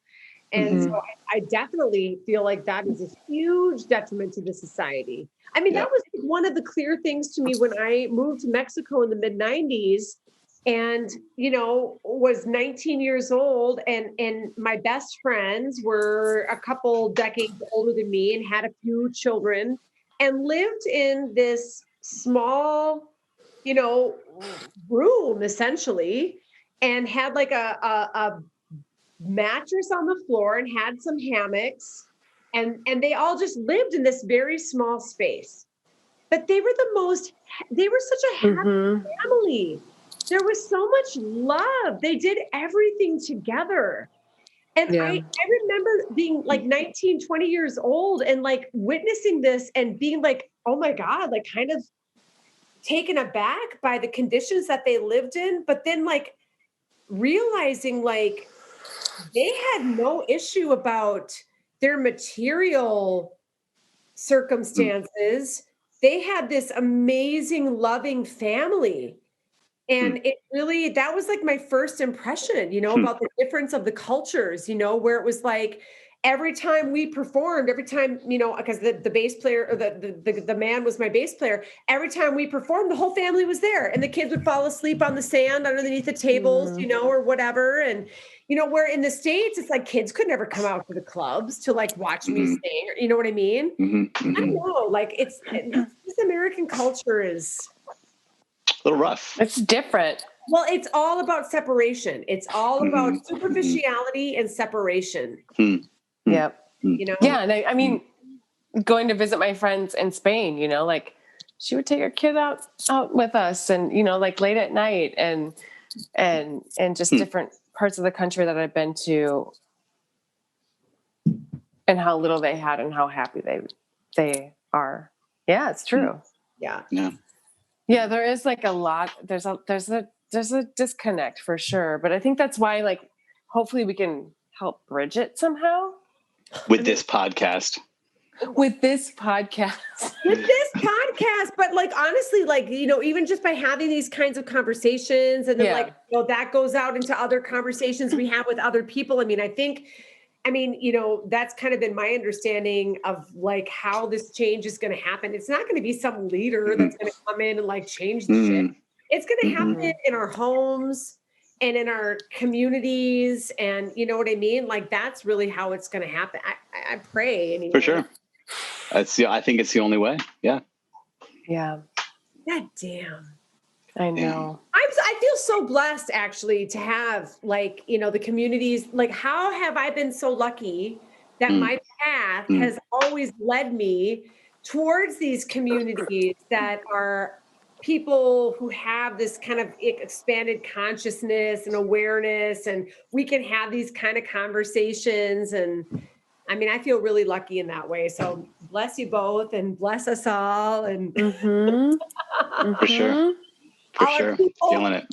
And so I definitely feel like that is a huge detriment to the society. I mean, that was one of the clear things to me when I moved to Mexico in the mid 90s and, was 19 years old, and my best friends were a couple decades older than me and had a few children and lived in this small, room essentially, and had like a mattress on the floor and had some hammocks, and they all just lived in this very small space. But they were such a happy family. There was so much love. They did everything together. And I remember being like 19, 20 years old and like witnessing this and being like, oh my God, like kind of taken aback by the conditions that they lived in. But then like realizing like they had no issue about their material circumstances. They had this amazing, loving family. And it really, that was like my first impression, about the difference of the cultures, where it was like every time we performed, every time, you know, because the bass player or the man was my bass player, every time we performed, the whole family was there, and the kids would fall asleep on the sand underneath the tables, you know, or whatever. And, you know, where in the States, it's like kids could never come out to the clubs to like watch me sing, or, you know what I mean? I don't know. Like this American culture is A little rough. It's different. well, it's all about separation. It's all about superficiality and separation. Yep. You know? Yeah. And I mean, going to visit my friends in Spain, you know, like she would take her kid out with us and, you know, like late at night and just different parts of the country that I've been to and how little they had and how happy they are. Yeah, it's true. Yeah. Yeah. Yeah. There is like a lot, there's a disconnect for sure. But I think that's why, like, hopefully we can help bridge it somehow. With this podcast. With this podcast. But like, honestly, like, you know, even just by having these kinds of conversations and then like, you know, that goes out into other conversations we have with other people. I mean, you know, that's kind of been my understanding of like how this change is going to happen. It's not going to be some leader that's going to come in and like change the shit. It's going to happen in our homes and in our communities. And you know what I mean? Like, that's really how it's going to happen. I pray. Anyway. For sure. I think it's the only way. Yeah. Yeah. God damn. I know. I feel so blessed actually to have like, you know, the communities, like how have I been so lucky that my path has always led me towards these communities that are people who have this kind of expanded consciousness and awareness, and we can have these kind of conversations. And I mean, I feel really lucky in that way. So bless you both and bless us all. And For sure. For sure. Feeling it.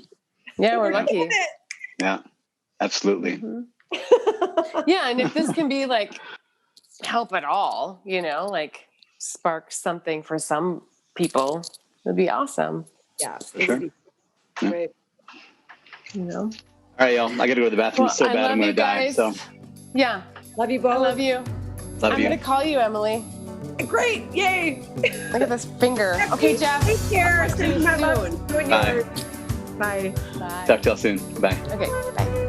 Yeah, we're lucky. Yeah, absolutely. Yeah. And if this can be like help at all, you know, like spark something for some people, it'd be awesome. Yeah. Sure. Right. You know? All right, y'all. I got to go to the bathroom so bad I'm going to die. So yeah. Love you both. I love you. I'm going to call you, Emily. Great. Yay. Look at this finger. Okay, Jeff. Take care. I'll talk to you soon. Bye. Bye. Bye. Talk to y'all soon. Bye. Okay, bye.